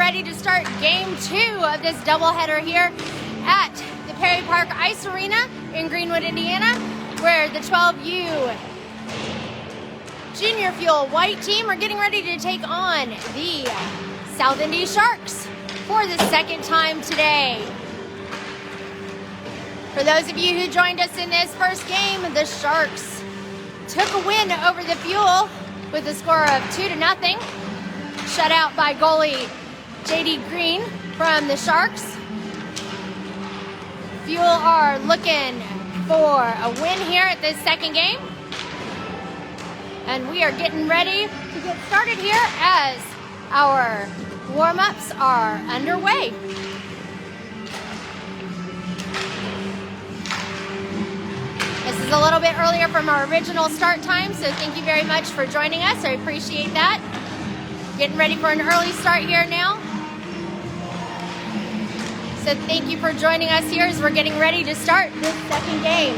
ready to start game 2 of this doubleheader here at the Perry Park Ice Arena in Greenwood, Indiana, where the 12U Junior Fuel white team are getting ready to take on the South Indy Sharks for the second time today. For those of you who joined us in this first game, the Sharks took a win over the Fuel with a score of 2-0. Shut out by goalie JD Green from the Sharks. Fuel are looking for a win here at this second game. And we are getting ready to get started here as our warm-ups are underway. This is a little bit earlier from our original start time, so thank you very much for joining us. I appreciate that. Getting ready for an early start here now. So thank you for joining us here as we're getting ready to start this second game.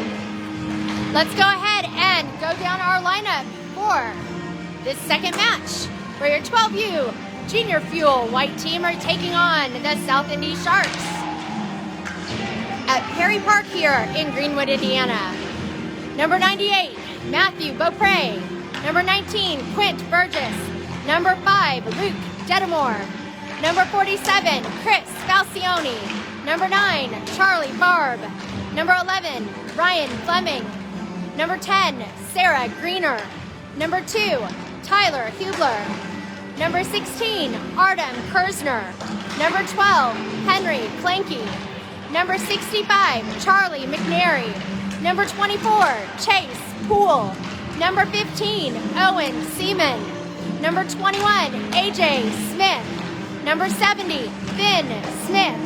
Let's go ahead and go down our lineup for this second match, where your 12U Junior Fuel white team are taking on the South Indy Sharks at Perry Park here in Greenwood, Indiana. Number 98, Matthew Beaupre. Number 19, Quint Burgess. Number 5, Luke Detamore. Number 47, Chris Falcione. Number 9, Charlie Farb. Number 11, Ryan Fleming. Number 10, Sarah Greener. Number 2, Tyler Hublar. Number 16, Artem Kirzner. Number 12, Henry Kleinke. Number 65, Charlie Mcnary. Number 24, Chase Poole. Number 15, Owen Seaman. Number 21, AJ Smith. Number 70, Finn Smith.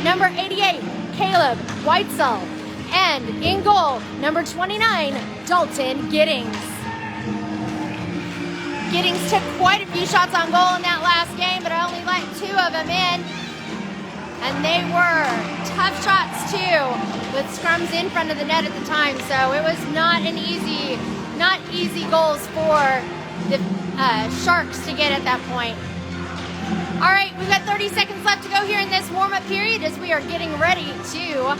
Number 88, Kaleb Whitesell. And in goal, number 29, Dalton Giddings. Giddings took quite a few shots on goal in that last game, but I only let 2 of them in. And they were tough shots too, with scrums in front of the net at the time. So it was not easy goals for the Sharks to get at that point. All right, we've got 30 seconds left to go here in this warm-up period as we are getting ready to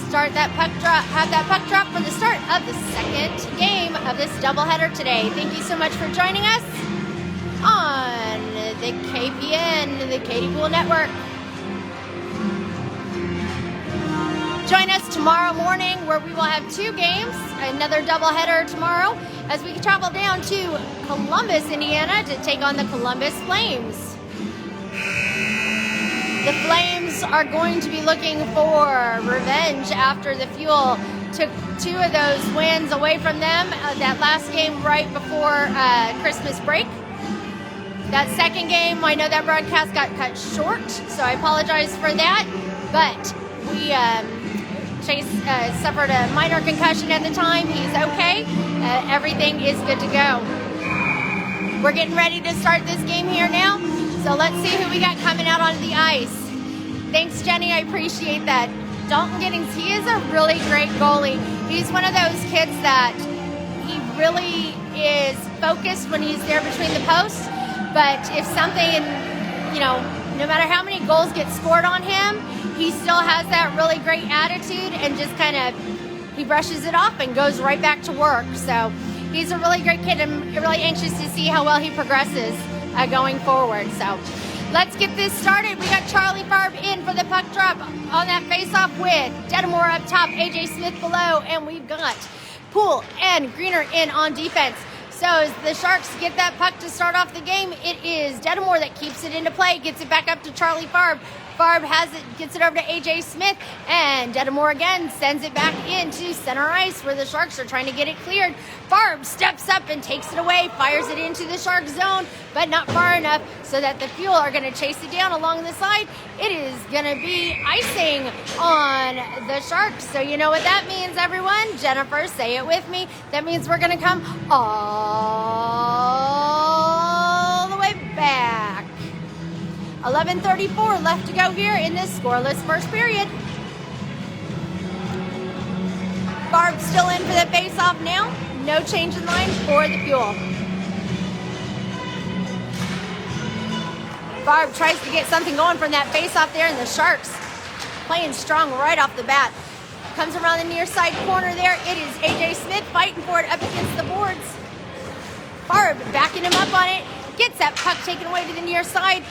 start that puck drop, have that puck drop for the start of the second game of this doubleheader today. Thank you so much for joining us on the KPN, the Katie Pool Network. Join us tomorrow morning where we will have 2 games, another doubleheader tomorrow, as we travel down to Columbus, Indiana to take on the Columbus Flames. The Flames are going to be looking for revenge after the Fuel took 2 of those wins away from them that last game right before Christmas break. That second game, I know that broadcast got cut short, so I apologize for that, but Chase suffered a minor concussion at the time. He's okay. Everything is good to go. We're getting ready to start this game here now. So let's see who we got coming out onto the ice. Thanks, Jenny. I appreciate that. Dalton Giddings, he is a really great goalie. He's one of those kids that he really is focused when he's there between the posts. But if something, no matter how many goals get scored on him, he still has that really great attitude and just he brushes it off and goes right back to work. So he's a really great kid. I'm really anxious to see how well he progresses going forward. So let's get this started. We got Charlie Farb in for the puck drop on that face-off with Detamore up top, AJ Smith below, and we've got Poole and Greener in on defense. So as the Sharks get that puck to start off the game, it is Detamore that keeps it into play, gets it back up to Charlie Farb. Farb has it, gets it over to AJ Smith, and Detamore again sends it back into center ice where the Sharks are trying to get it cleared. Farb steps up and takes it away, fires it into the Shark zone, but not far enough so that the Fuel are going to chase it down along the side. It is going to be icing on the Sharks. So you know what that means, everyone? Jennifer, say it with me. That means we're going to come all the way back. 11:34 left to go here in this scoreless first period. Farb still in for the face-off now. No change in line for the Fuel. Farb tries to get something going from that face-off there, and the Sharks playing strong right off the bat. Comes around the near side corner there. It is AJ Smith fighting for it up against the boards. Farb backing him up on it. Gets that puck taken away to the near side.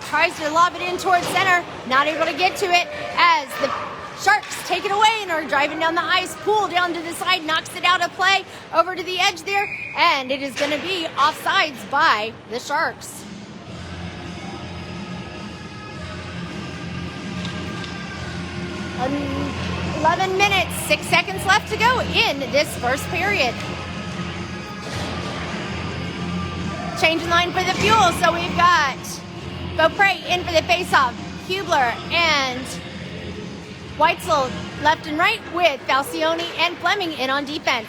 Tries to lob it in towards center. Not able to get to it as the Sharks take it away and are driving down the ice. Poole down to the side, knocks it out of play over to the edge there, and it is going to be offsides by the Sharks. Um, 11 minutes, 6 seconds left to go in this first period. Changing line for the Fuel, so we've got Beaupre in for the faceoff. Hublar and Whitesell left and right with Falcione and Fleming in on defense.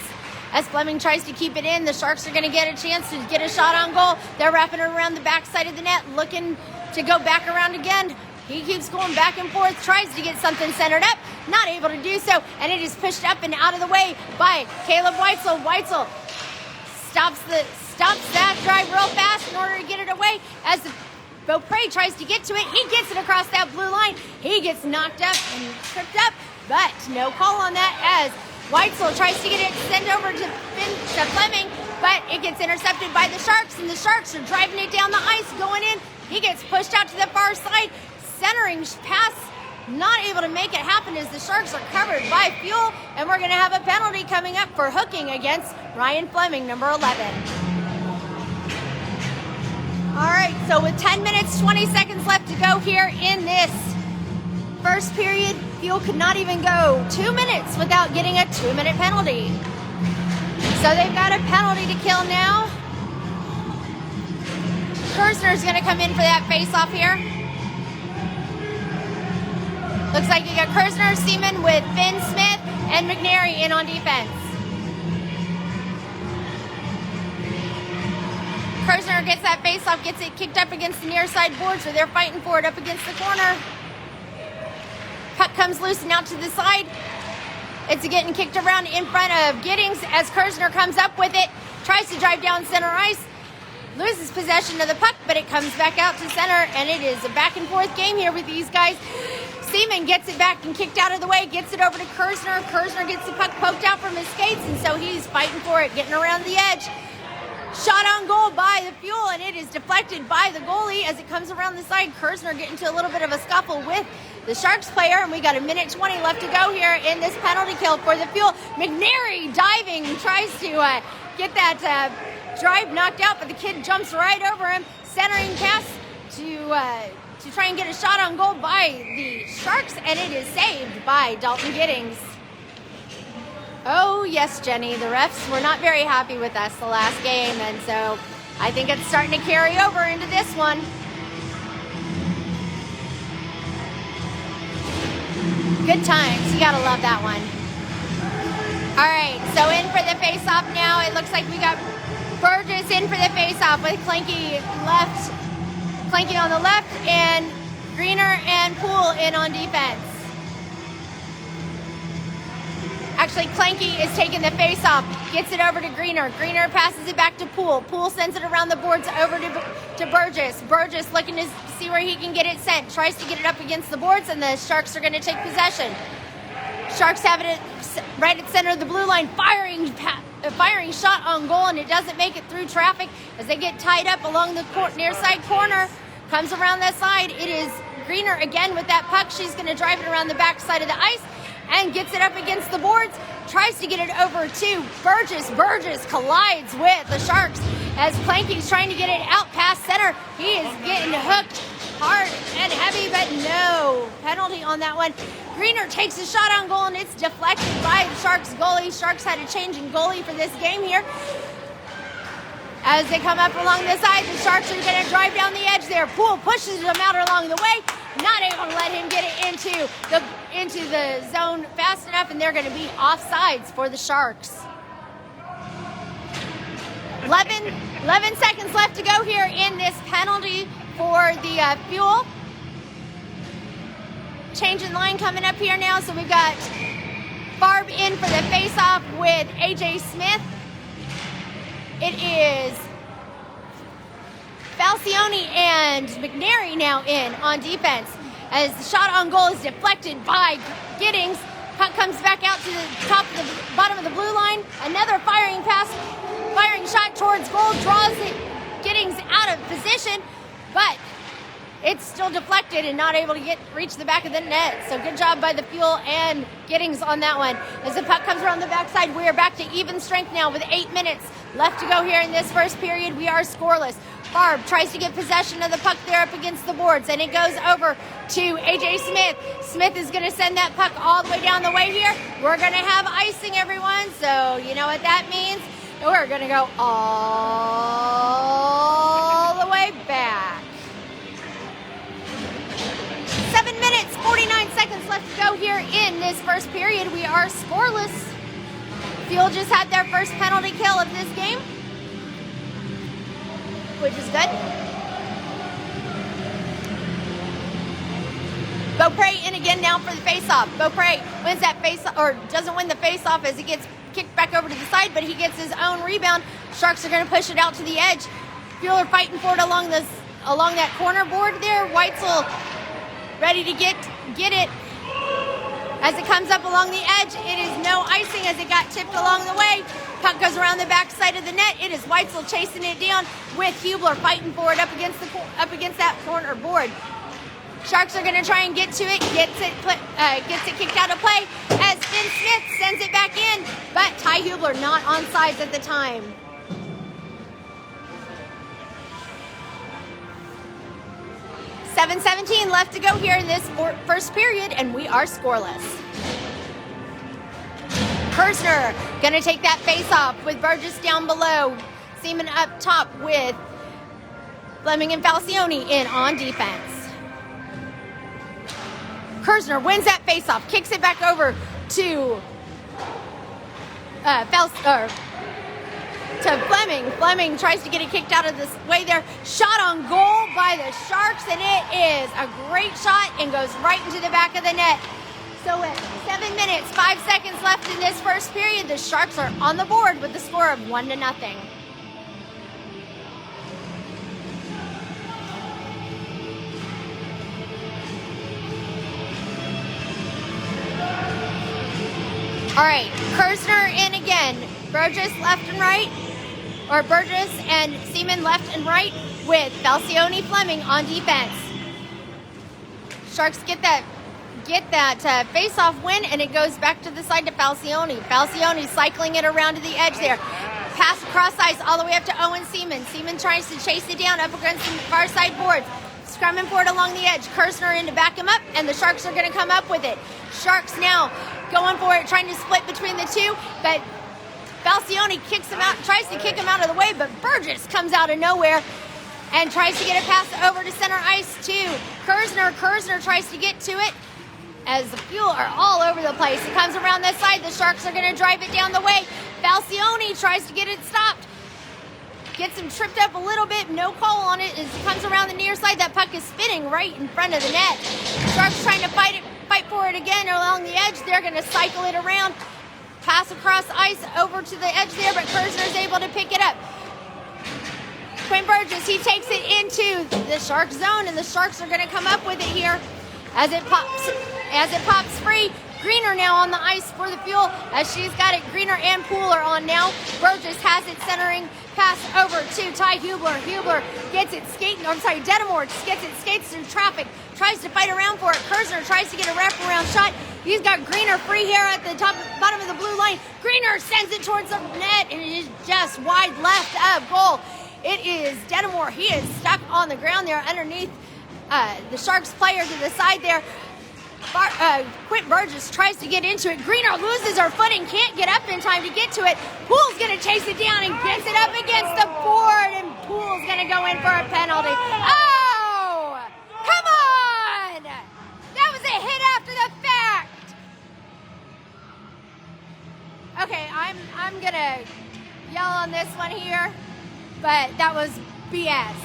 As Fleming tries to keep it in, the Sharks are going to get a chance to get a shot on goal. They're wrapping it around the backside of the net, looking to go back around again. He keeps going back and forth, tries to get something centered up, not able to do so, and it is pushed up and out of the way by Kaleb Whitesell. Whitesell stops that drive real fast in order to get it away as Beaupre tries to get to it. He gets it across that blue line. He gets knocked up and tripped up, but no call on that as Whitesell tries to get it sent over to Fleming, but it gets intercepted by the Sharks, and the Sharks are driving it down the ice, going in. He gets pushed out to the far side. Centering pass, not able to make it happen as the Sharks are covered by Fuel, and we're going to have a penalty coming up for hooking against Ryan Fleming, number 11. All right, so with 10 minutes, 20 seconds left to go here in this first period, Fuel could not even go 2 minutes without getting a 2-minute penalty. So they've got a penalty to kill now. Kirzner's going to come in for that face-off here. Looks like you got Kirzner, Seaman with Finn, Smith, and McNary in on defense. Kirzner gets that face-off, gets it kicked up against the near side boards where they're fighting for it up against the corner. Puck comes loose and out to the side. It's getting kicked around in front of Giddings as Kirzner comes up with it, tries to drive down center ice, loses possession of the puck, but it comes back out to center, and it is a back and forth game here with these guys. Seaman gets it back and kicked out of the way, gets it over to Kirzner. Kirzner gets the puck poked out from his skates, and so he's fighting for it, getting around the edge. Shot on goal by the Fuel, and it is deflected by the goalie as it comes around the side. Kirzner getting into a little bit of a scuffle with the Sharks player, and we got 1:20 left to go here in this penalty kill for the Fuel. McNary diving, tries to get that drive knocked out, but the kid jumps right over him. Centering pass to try and get a shot on goal by the Sharks, and it is saved by Dalton Giddings. Oh, yes, Jenny, the refs were not very happy with us the last game, and so I think it's starting to carry over into this one. Good times. You gotta love that one. All right, so in for the face-off now. It looks like we got Burgess in for the face-off with Kleinke on the left, and Greener and Poole in on defense. Actually, Kleinke is taking the face-off, gets it over to Greener. Greener passes it back to Poole. Poole sends it around the boards over to Burgess. Burgess looking to see where he can get it sent. Tries to get it up against the boards, and the Sharks are going to take possession. Sharks have it right at center of the blue line, firing shot on goal, and it doesn't make it through traffic as they get tied up along the near side corner. Comes around that side. It is Greener again with that puck. She's going to drive it around the back side of the ice and gets it up against the boards. Tries to get it over to Burgess. Burgess collides with the Sharks as Kleinke's trying to get it out past center. He is getting hooked hard and heavy, but no penalty on that one. Greener takes a shot on goal, and it's deflected by the Sharks goalie. Sharks had a change in goalie for this game here. As they come up along the side, the Sharks are going to drive down the edge there. Poole pushes him out along the way, not able to let him get it into the zone fast enough, and they're going to be offsides for the Sharks. 11 seconds left to go here in this penalty for the Fuel. Change in line coming up here now, so we've got Farb in for the face-off with AJ Smith. It is Falcione and McNary Mcnary now in on defense. As the shot on goal is deflected by Giddings. Puck comes back out to the bottom of the blue line. Another firing shot towards goal, draws it. Giddings out of position, but it's still deflected and not able to reach the back of the net. So good job by the Fuel and Giddings on that one. As the puck comes around the backside, we are back to even strength now with 8 minutes left to go here in this first period. We are scoreless. Farb tries to get possession of the puck there up against the boards, and it goes over to AJ Smith. Smith is going to send that puck all the way down the way here. We're going to have icing, everyone, so you know what that means. We're going to go all the way back. 7 minutes, 49 seconds left to go here in this first period. We are scoreless. Fuel just had their first penalty kill of this game, which is good. Beaupre in again now for the face-off. Beaupre wins that face-off, or doesn't win the face-off as he gets kicked back over to the side, but he gets his own rebound. Sharks are going to push it out to the edge. Fuel are fighting for it along that corner board there. Whitesell ready to get it. As it comes up along the edge, it is no icing as it got tipped along the way. Puck goes around the back side of the net. It is Whitesell chasing it down with Hublar fighting for it up against that corner board. Sharks are going to try and get to it. Gets it kicked out of play as Finn Smith sends it back in, but Ty Hublar not on sides at the time. .17 left to go here in this first period, and we are scoreless. Kirzner going to take that face-off with Burgess down below. Seaman up top with Fleming and Falcione in on defense. Kirzner wins that face-off, kicks it back over to Fleming. Fleming tries to get it kicked out of this way there. Shot on goal by the Sharks, and it is a great shot and goes right into the back of the net. So at 7 minutes, 5 seconds left in this first period, the Sharks are on the board with the score of 1-0. All right, Kirzner in again. Burgess left and right, or Burgess and Seaman left and right with Falcione Fleming on defense. Sharks get that face-off win, and it goes back to the side to Falcione. Falcione cycling it around to the edge there. Pass across ice all the way up to Owen Seaman. Seaman tries to chase it down up against the far side boards. Scrumming for it along the edge. Kirzner in to back him up, and the Sharks are going to come up with it. Sharks now going for it, trying to split between the two, but Falcione kicks him out, tries to kick him out of the way, but Burgess comes out of nowhere and tries to get a pass over to center ice to Kirzner. Kirzner tries to get to it as the Fuel are all over the place. It comes around this side. The Sharks are going to drive it down the way. Falcione tries to get it stopped. Gets him tripped up a little bit. No call on it as it comes around the near side. That puck is spinning right in front of the net. Sharks trying to fight for it again along the edge. They're going to cycle it around. Pass across ice over to the edge there, but Kirzner is able to pick it up. Quint Burgess, he takes it into the Shark zone, and the Sharks are going to come up with it here as it pops free. Greener now on the ice for the Fuel as she's got it. Greener and Poole are on now. Burgess has it centering pass over to Ty Hublar. Hublar gets it skating. Detamore gets it, skates through traffic, tries to fight around for it. Kirzner tries to get a wraparound shot. He's got Greener free here at the bottom of the blue line. Greener sends it towards the net, and it is just wide left of goal. It is Detamore. He is stuck on the ground there underneath the Sharks player to the side there. Quint Burgess tries to get into it. Greener loses her footing, can't get up in time to get to it. Poole's going to chase it down and gets it up against the board, and Poole's going to go in for a penalty. Oh! Come on! That was a hit after the fact. Okay, I'm going to yell on this one here, but that was BS.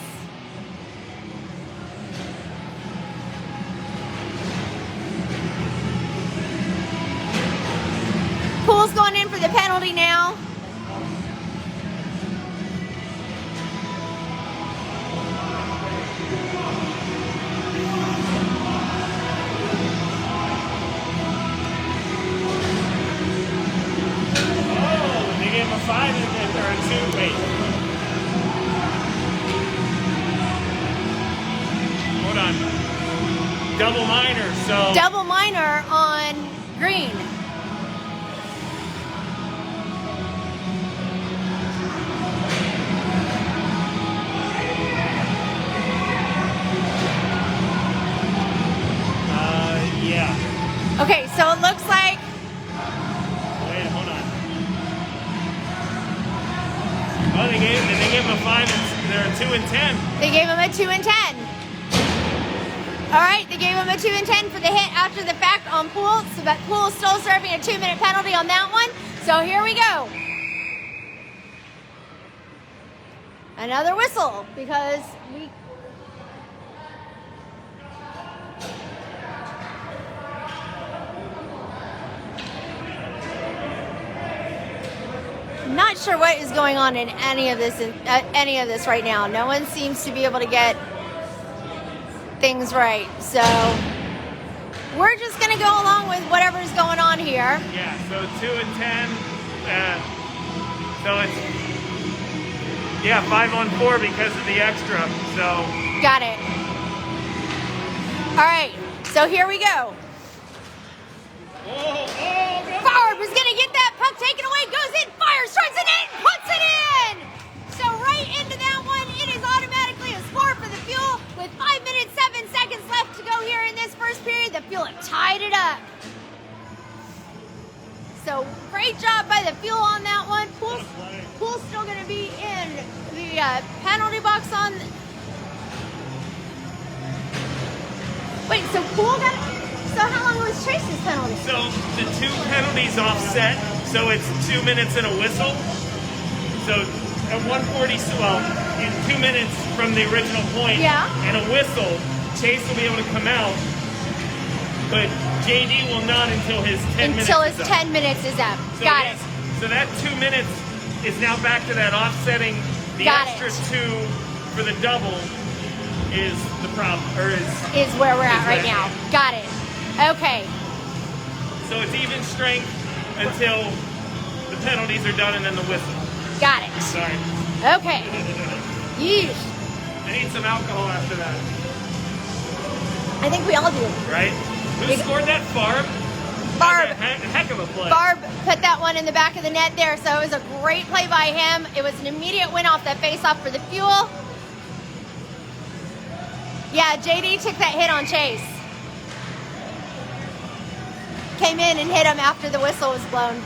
Poole's going in for the penalty now. Double minor, so. Double minor on green. Yeah. Okay, so it looks like. Wait, hold on. Oh, they gave him a 5 and they're a 2 and 10. They gave him a 2 and 10. All right, they gave him a 2 and 10 for the hit after the fact on Poole. So that Poole still serving a 2-minute penalty on that one. So here we go. Another whistle because we. Not sure what is going on in any of this right now. No one seems to be able to get things right. So we're just going to go along with whatever's going on here. Yeah, so 2 and 10. So it's 5 on 4 because of the extra. So got it. All right, so here we go. Farb is going to get that puck taken away, goes in, fires, strikes it in, puts it in! So right into that one, it is automatically a score for the Fuel with 5 minutes, 7 seconds left to go here in this first period. The Fuel have tied it up. So great job by the Fuel on that one. Poole's still going to be in the penalty box on... Wait, so Poole got... So how long was Chase's penalty? So the 2 penalties offset, so it's 2 minutes and a whistle. So at 1:40, well, in 2 minutes from the original point, and a whistle, Chase will be able to come out, but JD will not until his 10 minutes is up. Until his 10 minutes is up. So Got it. So that 2 minutes is now back to that offsetting. The extra 2 for the double is the problem, or is where we're at right now. Got it. Okay. So it's even strength until the penalties are done and then the whistle. Got it. Sorry. Okay. Yeesh. I need some alcohol after that. I think we all do. Right? Who scored that? Farb? Farb. Heck of a play. Farb put that one in the back of the net there, so it was a great play by him. It was an immediate win off that face-off for the Fuel. Yeah, JD took that hit on Chase. Came in and hit him after the whistle was blown.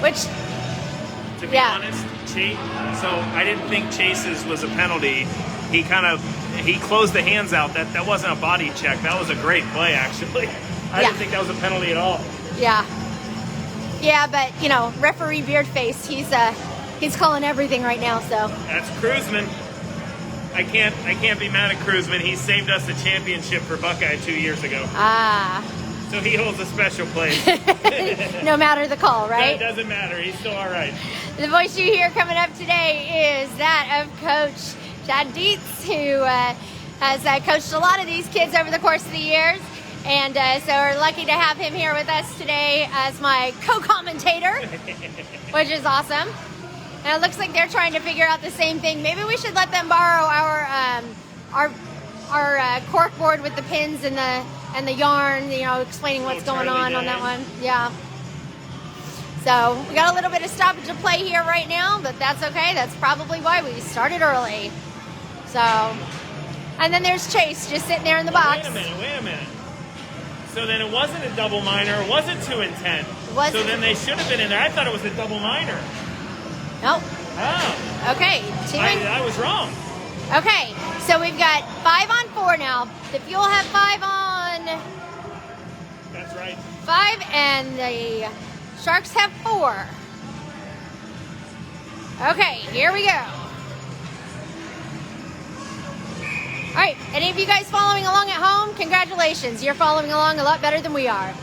Which, to be honest, Chase, so I didn't think Chase's was a penalty. He closed the hands out. That wasn't a body check. That was a great play, actually. I didn't think that was a penalty at all. Yeah. Yeah, but, referee Beardface, he's calling everything right now, so. That's Kruzman. I can't be mad at Kruzman. He saved us a championship for Buckeye 2 years ago. Ah. So he holds a special place. No matter the call, right? It doesn't matter. He's still all right. The voice you hear coming up today is that of Coach Chad Dietz, who has coached a lot of these kids over the course of the years. And so we're lucky to have him here with us today as my co-commentator, which is awesome. And it looks like they're trying to figure out the same thing. Maybe we should let them borrow our cork board with the pins and the yarn, explaining what's going on that one. Yeah. So we got a little bit of stoppage of play here right now, but that's okay. That's probably why we started early. So, and then there's Chase just sitting there in the box. Wait a minute. So then it wasn't a double minor. It wasn't 2 and 10. So then they should have been in there. I thought it was a double minor. Nope. Oh. Okay. I was wrong. Okay. So we've got 5 on 4 now. The Fuel have 5 on. That's right. 5, and the Sharks have 4. Okay. Here we go. All right. Any of you guys following along at home? Congratulations. You're following along a lot better than we are.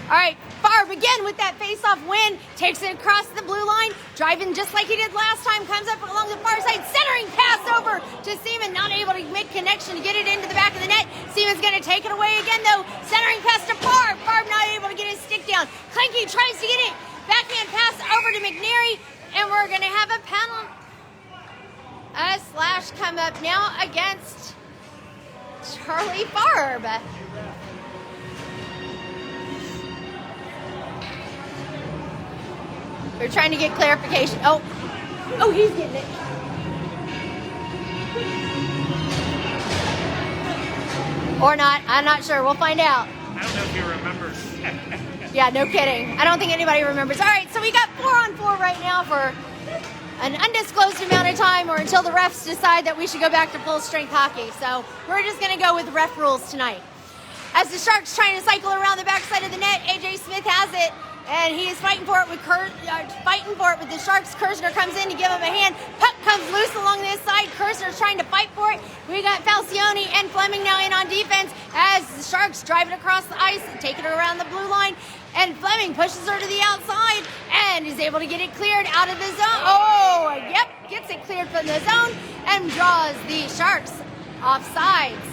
All right. Farb again with that face-off win, takes it across the blue line, driving just like he did last time, comes up along the far side, centering pass over to Seaman, not able to make connection to get it into the back of the net. Seaman's going to take it away again though, centering pass to Farb. Farb not able to get his stick down. Kleinke tries to get it, backhand pass over to McNary, and we're going to have a a slash come up now against Charlie Farb. We're trying to get clarification. Oh, he's getting it. Or not. I'm not sure. We'll find out. I don't know if he remembers. Yeah, no kidding. I don't think anybody remembers. All right, so we got 4-on-4 right now for an undisclosed amount of time or until the refs decide that we should go back to full strength hockey. So we're just going to go with ref rules tonight. As the Sharks trying to cycle around the backside of the net, AJ Smith has it. And he is fighting for it with the Sharks. Kirzner comes in to give him a hand. Puck comes loose along this side. Kirzner's trying to fight for it. We got Falcione and Fleming now in on defense as the Sharks drive it across the ice and take it around the blue line. And Fleming pushes her to the outside and is able to get it cleared out of the zone. Oh, yep, gets it cleared from the zone and draws the Sharks offsides.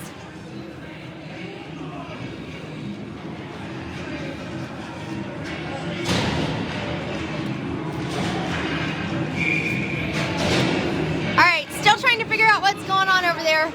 Still trying to figure out what's going on over there.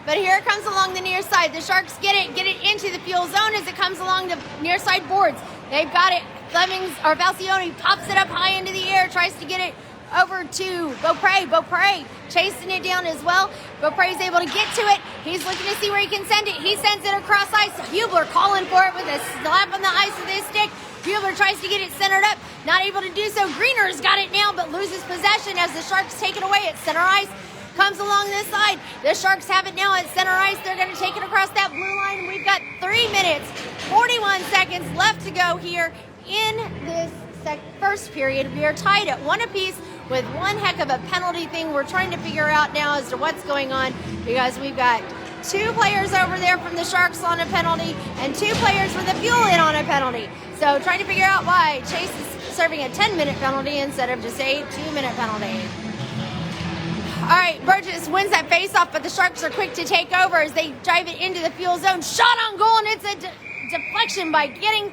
But here it comes along the near side. The Sharks get it into the fuel zone as it comes along the near side boards. They've got it. Falcione pops it up high into the air, tries to get it over to Beaupre. Beaupre chasing it down as well. Beaupre's able to get to it. He's looking to see where he can send it. He sends it across ice. Hublar calling for it with a slap on the ice with his stick. Hublar tries to get it centered up. Not able to do so. Greener's got it now, but loses possession as the Sharks take it away at center ice. Comes along this side. The Sharks have it now at center ice. They're going to take it across that blue line. We've got 3 minutes, 41 seconds left to go here in this first period. We are tied at 1 apiece with one heck of a penalty thing we're trying to figure out now as to what's going on, because we've got 2 players over there from the Sharks on a penalty and 2 players from the Fuel in on a penalty. So trying to figure out why Chase is serving a 10-minute penalty instead of just a 2-minute penalty. All right, Burgess wins that faceoff, but the Sharks are quick to take over as they drive it into the Fuel zone. Shot on goal, and it's a deflection by Giddings.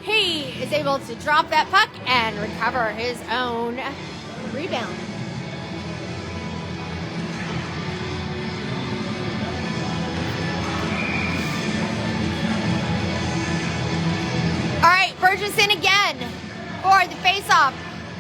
He is able to drop that puck and recover his own rebound. All right, Burgess in again for the faceoff.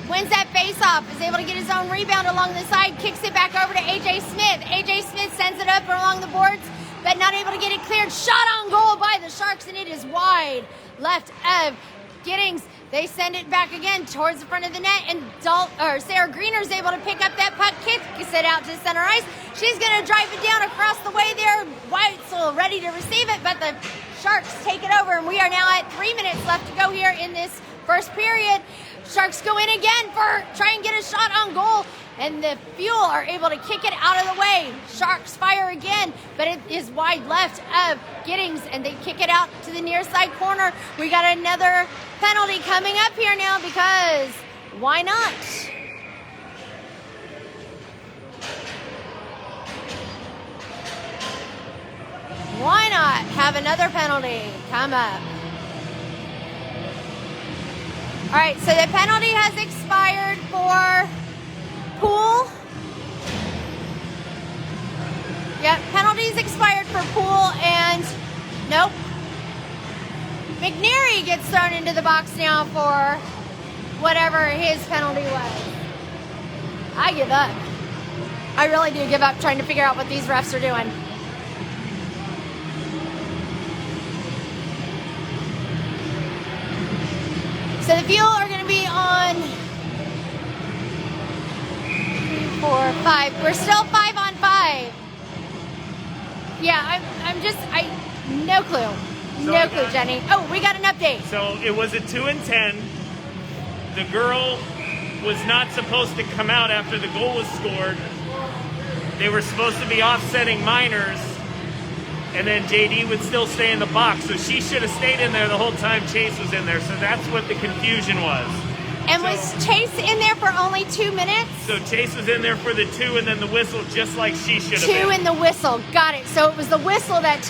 Wins that faceoff, is able to get his own rebound along the side, kicks it back over to AJ Smith. AJ Smith sends it up along the boards, but not able to get it cleared. Shot on goal by the Sharks, and it is wide left of Giddings. They send it back again towards the front of the net, and Sarah Greener's able to pick up that puck, kicks it out to center ice. She's going to drive it down across the way there. Whitesell ready to receive it, but the Sharks take it over, and we are now at 3 minutes left to go here in this first period. Sharks go in again for try and get a shot on goal, and the Fuel are able to kick it out of the way. Sharks fire again, but it is wide left of Giddings, and they kick it out to the near side corner. We got another penalty coming up here now, because why not? Why not have another penalty come up? All right, so the penalty has expired for Poole. Yep, penalty's expired for Poole, and nope. Mcnary gets thrown into the box now for whatever his penalty was. I give up. I really do give up trying to figure out what these refs are doing. So the Fuel are going to be on 3, 4, 5. We're still 5 on 5. Yeah, no clue. No clue, Jenny. Oh, we got an update. So it was a 2 and 10. The girl was not supposed to come out after the goal was scored. They were supposed to be offsetting minors, and then JD would still stay in the box. So she should have stayed in there the whole time Chase was in there. So that's what the confusion was. And was Chase in there for only 2 minutes? So Chase was in there for the 2 and then the whistle, just like she should have been. 2 and the whistle. Got it. So it was the whistle that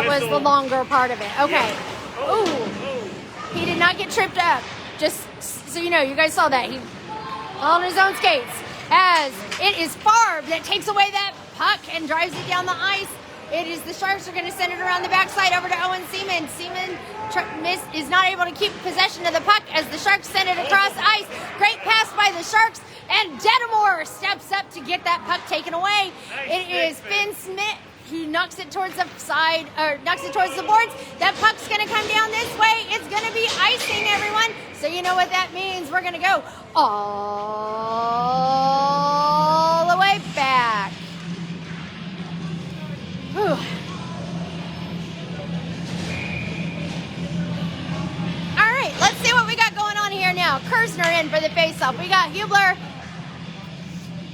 was the longer part of it. Okay. Yeah. Oh. He did not get tripped up. Just so you know, you guys saw that. He on his own skates as It is Farb that takes away that puck and drives it down the ice. It is the Sharks are going to send it around the backside over to Owen Seaman. Seaman is not able to keep possession of the puck as the Sharks send it across ice. Great pass by the Sharks, and Detamore steps up to get that puck taken away. It is Finn Smith. He knocks it towards the side, or knocks it towards the boards. That puck's going to come down this way. It's going to be icing, everyone. So you know what that means. We're going to go all the way back. Whew. All right, let's see what we got going on here now. Kirzner in for the faceoff. We got Hublar.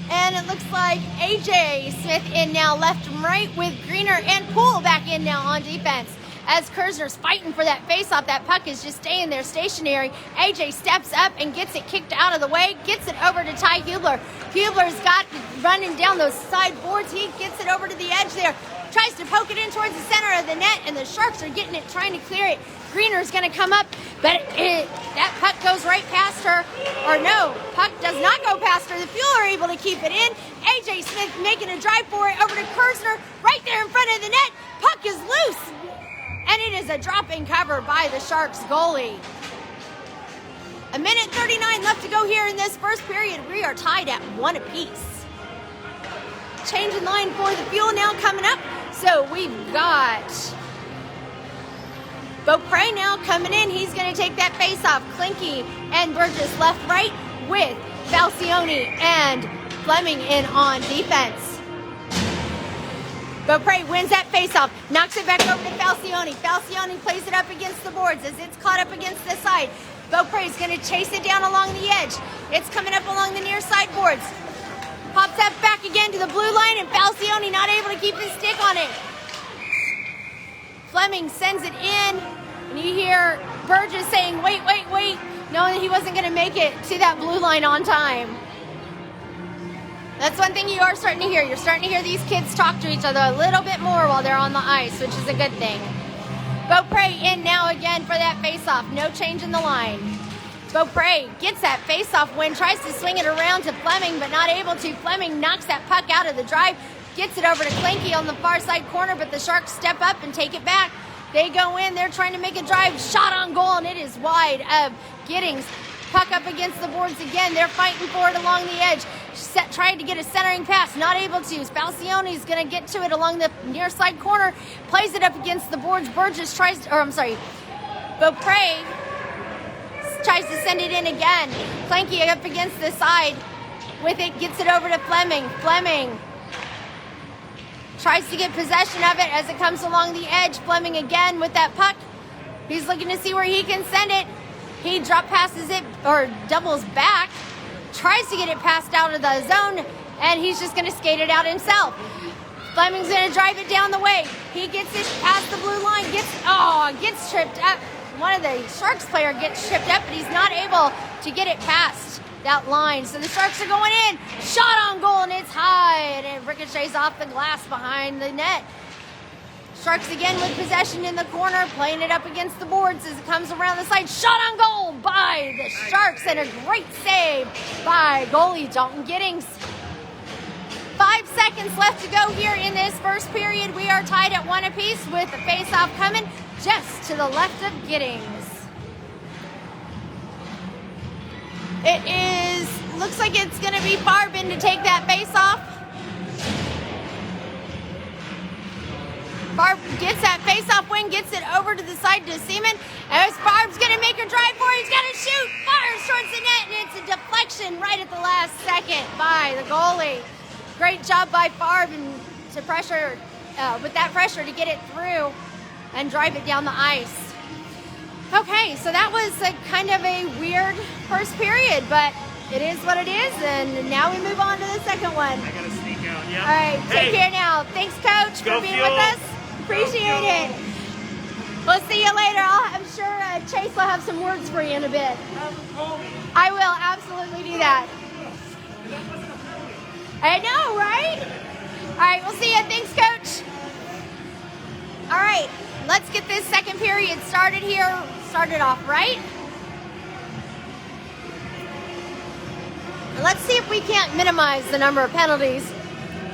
And it looks like AJ Smith in now left and right with Greener and Poole back in now on defense. As Kirzner's fighting for that faceoff, that puck is just staying there stationary. AJ steps up and gets it kicked out of the way, gets it over to Ty Hublar. Hublar's got running down those side boards. He gets it over to the edge there, tries to poke it in towards the center of the net, and the Sharks are getting it, trying to clear it. Greener's going to come up, but that puck goes right past her. Or no, puck does not go past her. The Fuel are able to keep it in. AJ Smith making a drive for it over to Kirzner, right there in front of the net. Puck is loose, and it is a drop-in cover by the Sharks goalie. 1:39 left to go here in this first period. We are tied at 1 apiece. Change in line for the Fuel now coming up. So we've got Beaupre now coming in. He's going to take that face-off. Kleinke and Burgess left-right with Falcione and Fleming in on defense. Beaupre wins that face-off, knocks it back over to Falcione. Falcione plays it up against the boards as it's caught up against the side. Beaupre is going to chase it down along the edge. It's coming up along the near side boards. Pops that back again to the blue line, and Falcione not able to keep his stick on it. Fleming sends it in, and you hear Burgess saying, wait, knowing that he wasn't going to make it to that blue line on time. That's one thing you are starting to hear. You're starting to hear these kids talk to each other a little bit more while they're on the ice, which is a good thing. Beaupre in now again for that face-off. No change in the line. Beaupre gets that face-off win, tries to swing it around to Fleming, but not able to. Fleming knocks that puck out of the drive, gets it over to Kleinke on the far side corner, but the Sharks step up and take it back. They go in, they're trying to make a drive, shot on goal, and it is wide of Giddings. Puck up against the boards again. They're fighting for it along the edge. Tried to get a centering pass, not able to. Falcione's going to get to it along the near side corner, plays it up against the boards. Burgess Beaupre tries to send it in again. Kleinke up against the side with it, gets it over to Fleming. Fleming tries to get possession of it as it comes along the edge. Fleming again with that puck. He's looking to see where he can send it. He drop passes it, or doubles back, tries to get it passed out of the zone, and he's just going to skate it out himself. Fleming's going to drive it down the way. He gets it past the blue line, gets tripped up. One of the Sharks player gets tripped up, but he's not able to get it past that line. So the Sharks are going in. Shot on goal, and it's high, and it ricochets off the glass behind the net. Sharks again with possession in the corner, playing it up against the boards as it comes around the side. Shot on goal by the Sharks, and a great save by goalie Dalton Giddings. 5 seconds left to go here in this first period. We are tied at 1 apiece with the face-off coming just to the left of Giddings. Looks like it's going to be Farb to take that face-off. Farb gets that face-off win, gets it over to the side to Seaman. As Farb's going to make a drive for it, he's got to shoot, fires towards the net, and it's a deflection right at the last second by the goalie. Great job by Farb with that pressure to get it through and drive it down the ice. Okay, so that was kind of a weird first period, but it is what it is, and now we move on to the second one. I got to sneak out, yeah. All right, take care now. Thanks, Coach, for being with us. Appreciate it. We'll see you later. I'm sure Chase will have some words for you in a bit. I will absolutely do that. I know, right? All right, we'll see you. Thanks, Coach. All right, let's get this second period started off right. let's see if we can't minimize the number of penalties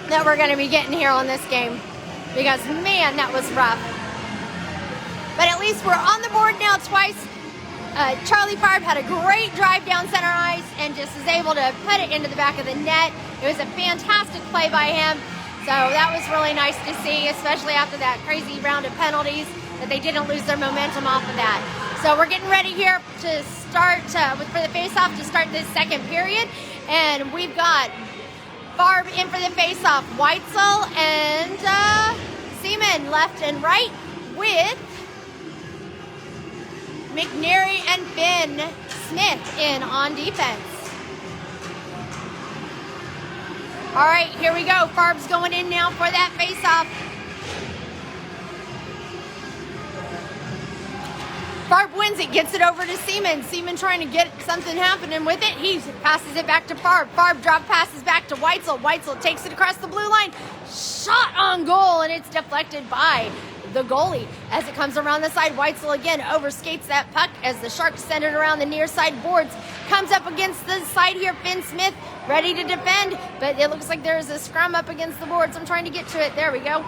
that we're going to be getting here on this game, because man, that was rough. But at least we're on the board now twice. Charlie Farb had a great drive down center ice and just was able to put it into the back of the net. It was a fantastic play by him. So that was really nice to see, especially after that crazy round of penalties, that they didn't lose their momentum off of that. So we're getting ready here to start, for the face-off to start this second period. And we've got Farb in for the face-off, Whitesell and Seaman left and right, with McNary and Finn Smith in on defense. All right, here we go. Farb's going in now for that face-off. Farb wins it, gets it over to Seaman. Seaman trying to get something happening with it. He passes it back to Farb. Farb drop passes back to Whitesell. Whitesell takes it across the blue line. Shot on goal, and it's deflected by the goalie. As it comes around the side, Whitesell again overskates that puck as the Sharks send it around the near side boards. Comes up against the side here, Finn Smith ready to defend, but it looks like there's a scrum up against the boards. I'm trying to get to it. There we go.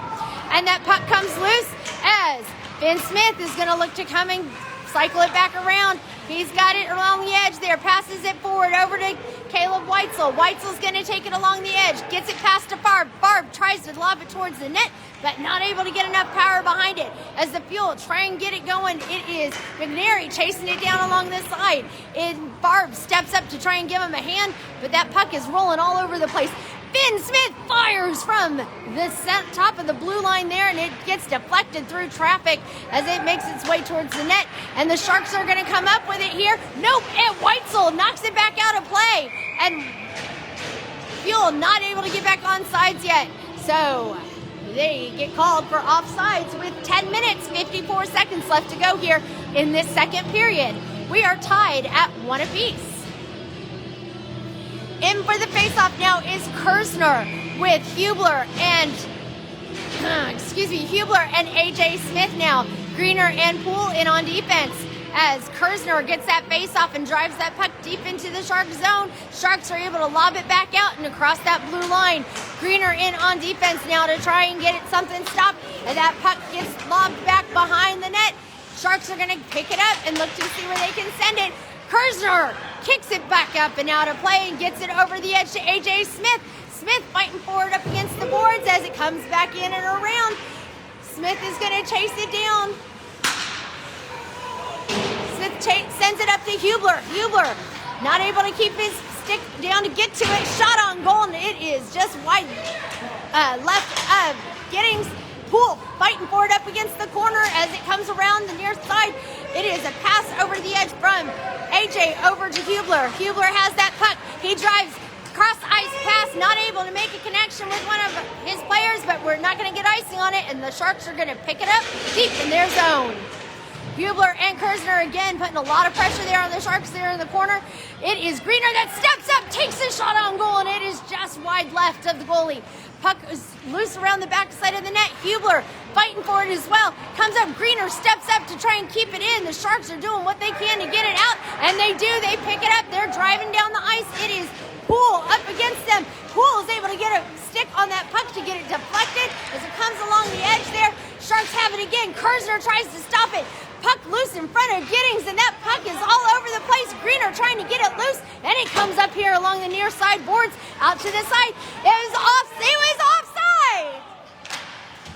And that puck comes loose as Finn Smith is going to look to come and cycle it back around. He's got it along the edge there, passes it forward over to Kaleb Whitesell. Whitesell's going to take it along the edge, gets it past to Farb. Farb tries to lob it towards the net, but not able to get enough power behind it. As the Fuel try and get it going, it is McNary chasing it down along the side. And Farb steps up to try and give him a hand, but that puck is rolling all over the place. Finn Smith fires from the top of the blue line there, and it gets deflected through traffic as it makes its way towards the net. And the Sharks are going to come up with it here. Nope, and Whitesell knocks it back out of play. And Fuel not able to get back on sides yet. So they get called for offsides with 10 minutes, 54 seconds left to go here in this second period. We are tied at 1 apiece. In for the faceoff now is Kirzner with Hublar and Hublar and AJ Smith now. Greener and Poole in on defense as Kirzner gets that faceoff and drives that puck deep into the Sharks zone. Sharks are able to lob it back out and across that blue line. Greener in on defense now to try and get it something stopped, and that puck gets lobbed back behind the net. Sharks are going to pick it up and look to see where they can send it. Kirzner kicks it back up and out of play and gets it over the edge to AJ Smith. Smith fighting forward up against the boards as it comes back in and around. Smith is going to chase it down. Smith sends it up to Hublar. Hublar not able to keep his stick down to get to it. Shot on goal, and it is just wide left of Giddings. Poole fighting forward up against the corner as it comes around the near side. It is a pass over the edge from AJ over to Hublar. Hublar has that puck. He drives cross ice pass, not able to make a connection with one of his players, but we're not going to get icing on it, and the Sharks are going to pick it up deep in their zone. Hublar and Kirzner again putting a lot of pressure there on the Sharks there in the corner. It is Greener that steps up, takes a shot on goal, and it is just wide left of the goalie. Puck is loose around the backside of the net. Hublar fighting for it as well. Comes up, Greener steps up to try and keep it in. The Sharks are doing what they can to get it out, and they do. They pick it up. They're driving down the ice. It is Poole up against them. Poole is able to get a stick on that puck to get it deflected as it comes along the edge there. Sharks have it again. Kirzner tries to stop it. Puck loose in front of Giddings, and that puck is all over the place. Greener trying to get it loose, and it comes up here along the near side boards out to the side. It was offside.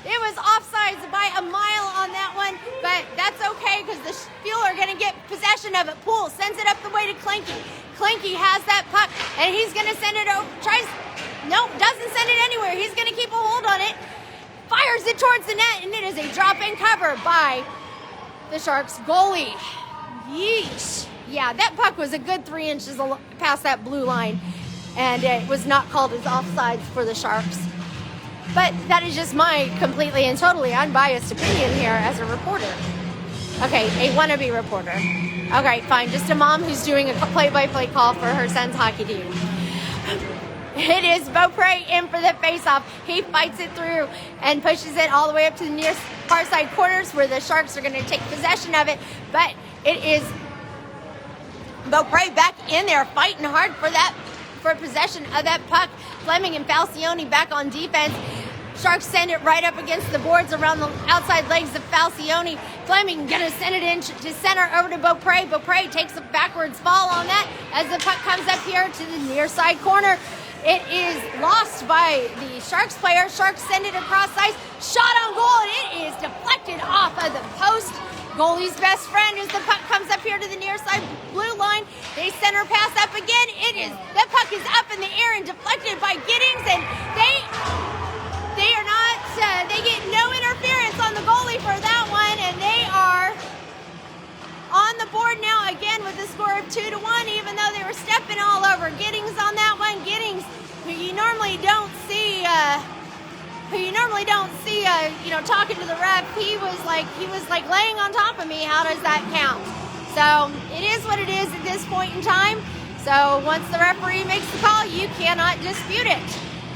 It was offsides by a mile on that one, but that's okay because the Fuel are going to get possession of it. Poole sends it up the way to Kleinke. Kleinke has that puck, and he's going to send it over. Doesn't send it anywhere. He's going to keep a hold on it. Fires it towards the net, and it is a drop-in cover by the Sharks goalie. Yeesh. Yeah, that puck was a good 3 inches past that blue line, and it was not called as offsides for the Sharks. But that is just my completely and totally unbiased opinion here as a reporter. Okay, a wannabe reporter. Okay, fine. Just a mom who's doing a play-by-play call for her son's hockey team. It is Beaupre in for the faceoff. He fights it through and pushes it all the way up to the near far side corners where the Sharks are going to take possession of it. But it is Beaupre back in there fighting hard for that for possession of that puck. Fleming and Falcione back on defense. Sharks send it right up against the boards around the outside legs of Falcione. Fleming gonna send it in to center over to Beaupre. Beaupre takes a backwards fall on that as the puck comes up here to the near side corner. It is lost by the Sharks player. Sharks send it across ice. Shot on goal, and it is deflected off of the post. Goalie's best friend as the puck comes up here to the near side blue line. They center pass up again. The puck is up in the air and deflected by Giddings, and they are not, they get no interference on the goalie for that one, and they are on the board now again with a score of 2-1, even though they were stepping all over Giddings on that one. Giddings, who you normally don't see, talking to the ref, he was like laying on top of me. How does that count? So it is what it is at this point in time. So once the referee makes the call, you cannot dispute it.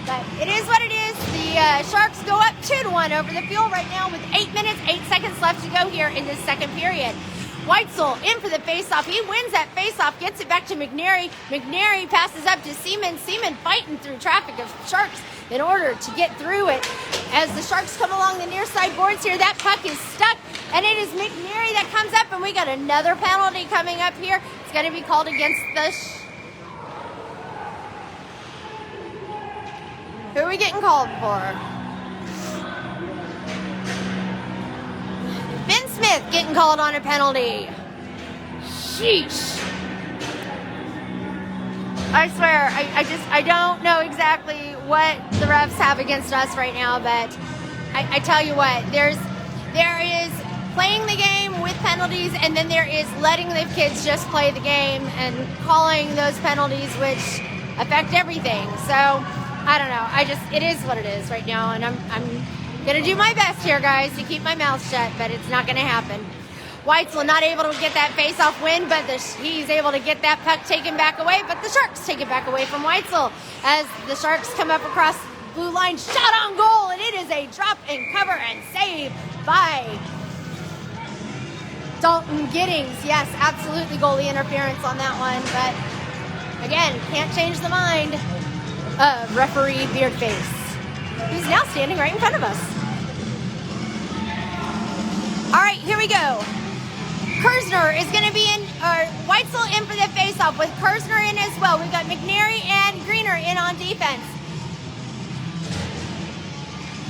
But it is what it is. The Sharks go up 2-1 over the Fuel right now with 8 minutes, 8 seconds left to go here in this second period. Whitesell in for the faceoff. He wins that faceoff, gets it back to Mcnary. Mcnary passes up to Seaman. Seaman fighting through traffic of Sharks in order to get through it. As the Sharks come along the near side boards here, that puck is stuck, and it is Mcnary that comes up, and we got another penalty coming up here. It's going to be called against the... Who are we getting called for? Ben Smith getting called on a penalty. Sheesh. I swear, I don't know exactly what the refs have against us right now, but I tell you what, there is playing the game with penalties, and then there is letting the kids just play the game and calling those penalties which affect everything. So I don't know. It is what it is right now, and I'm gonna do my best here, guys, to keep my mouth shut, but it's not gonna happen. Whitesell not able to get that face-off win, but he's able to get that puck taken back away, but the Sharks take it back away from Whitesell as the Sharks come up across blue line, shot on goal, and it is a drop and cover and save by Dalton Giddings. Yes, absolutely goalie interference on that one, but again, can't change the mind of referee Beardface, who's now standing right in front of us. All right, here we go. Kirzner is going to be in, Whitesell in for the face-off with Kirzner in as well. We've got Mcnary and Greener in on defense.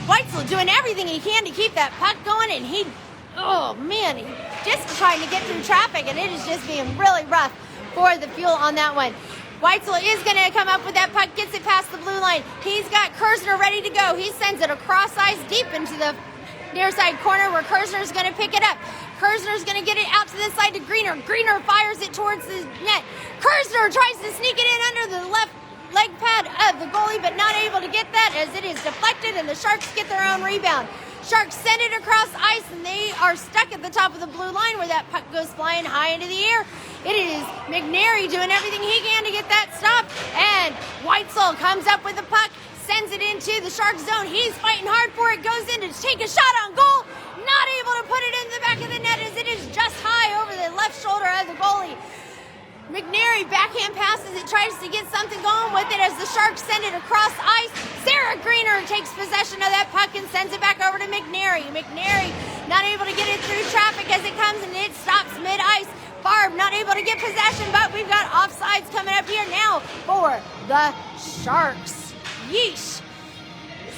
Whitesell doing everything he can to keep that puck going, and he's just trying to get through traffic, and it is just being really rough for the Fuel on that one. Whitesell is going to come up with that puck, gets it past the blue line. He's got Kirzner ready to go. He sends it across ice deep into the near side corner where Kirzner's going to pick it up. Kirzner's going to get it out to the side to Greener. Greener fires it towards the net. Kirzner tries to sneak it in under the left leg pad of the goalie, but not able to get that as it is deflected, and the Sharks get their own rebound. Sharks send it across ice, and they are stuck at the top of the blue line where that puck goes flying high into the air. It is Mcnary doing everything he can to get that stopped, and Whitesell comes up with the puck, sends it into the Sharks zone. He's fighting hard for it, goes in to take a shot on goal, not able to put it in the back of the net as it is just high over the left shoulder of the goalie. Mcnary backhand passes it, tries to get something going with it as the Sharks send it across ice. Sarah Greener takes possession of that puck and sends it back over to Mcnary. Mcnary not able to get it through traffic as it comes, and it stops mid-ice. Farb not able to get possession, but we've got offsides coming up here now for the Sharks. Yeesh.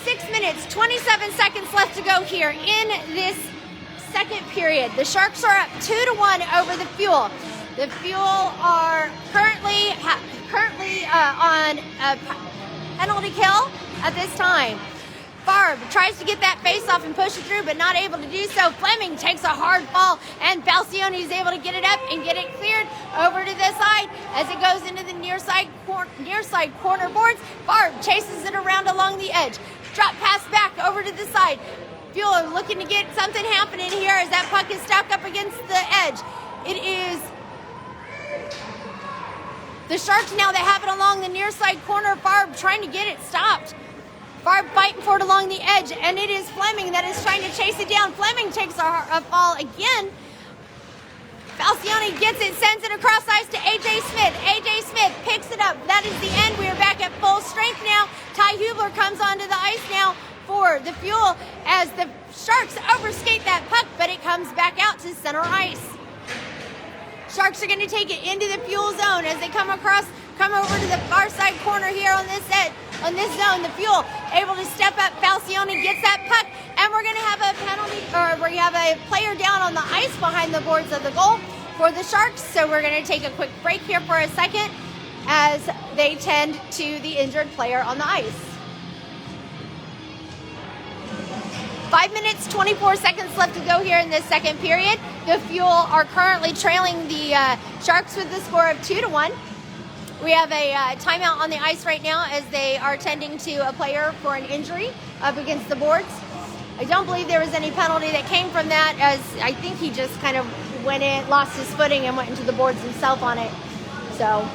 6 minutes, 27 seconds left to go here in this second period. The Sharks are up 2-1 over the Fuel. The Fuel are currently on a penalty kill at this time. Farb tries to get that face off and push it through, but not able to do so. Fleming takes a hard fall, and Falcione is able to get it up and get it cleared over to the side as it goes into the near side corner boards. Farb chases it around along the edge. Drop pass back over to the side. Fuel are looking to get something happening here as that puck is stuck up against the edge. It is the Sharks now that have it along the near side corner. Farb trying to get it stopped. Farb fighting for it along the edge, and it is Fleming that is trying to chase it down. Fleming takes a fall again. Falcione gets it, sends it across ice to A.J. Smith. A.J. Smith picks it up. That is the end. We are back at full strength now. Ty Hublar comes onto the ice now for the Fuel as the Sharks overskate that puck, but it comes back out to center ice. Sharks are going to take it into the Fuel zone as they come over to the far side corner here on this zone. The Fuel able to step up. Falcione gets that puck, and we're going to have a penalty, or we have a player down on the ice behind the boards of the goal for the Sharks. So we're going to take a quick break here for a second as they tend to the injured player on the ice. 5 minutes, 24 seconds left to go here in this second period. The Fuel are currently trailing the Sharks with the score of 2-1. We have a timeout on the ice right now as they are tending to a player for an injury up against the boards. I don't believe there was any penalty that came from that, as I think he just kind of went in, lost his footing, and went into the boards himself on it. So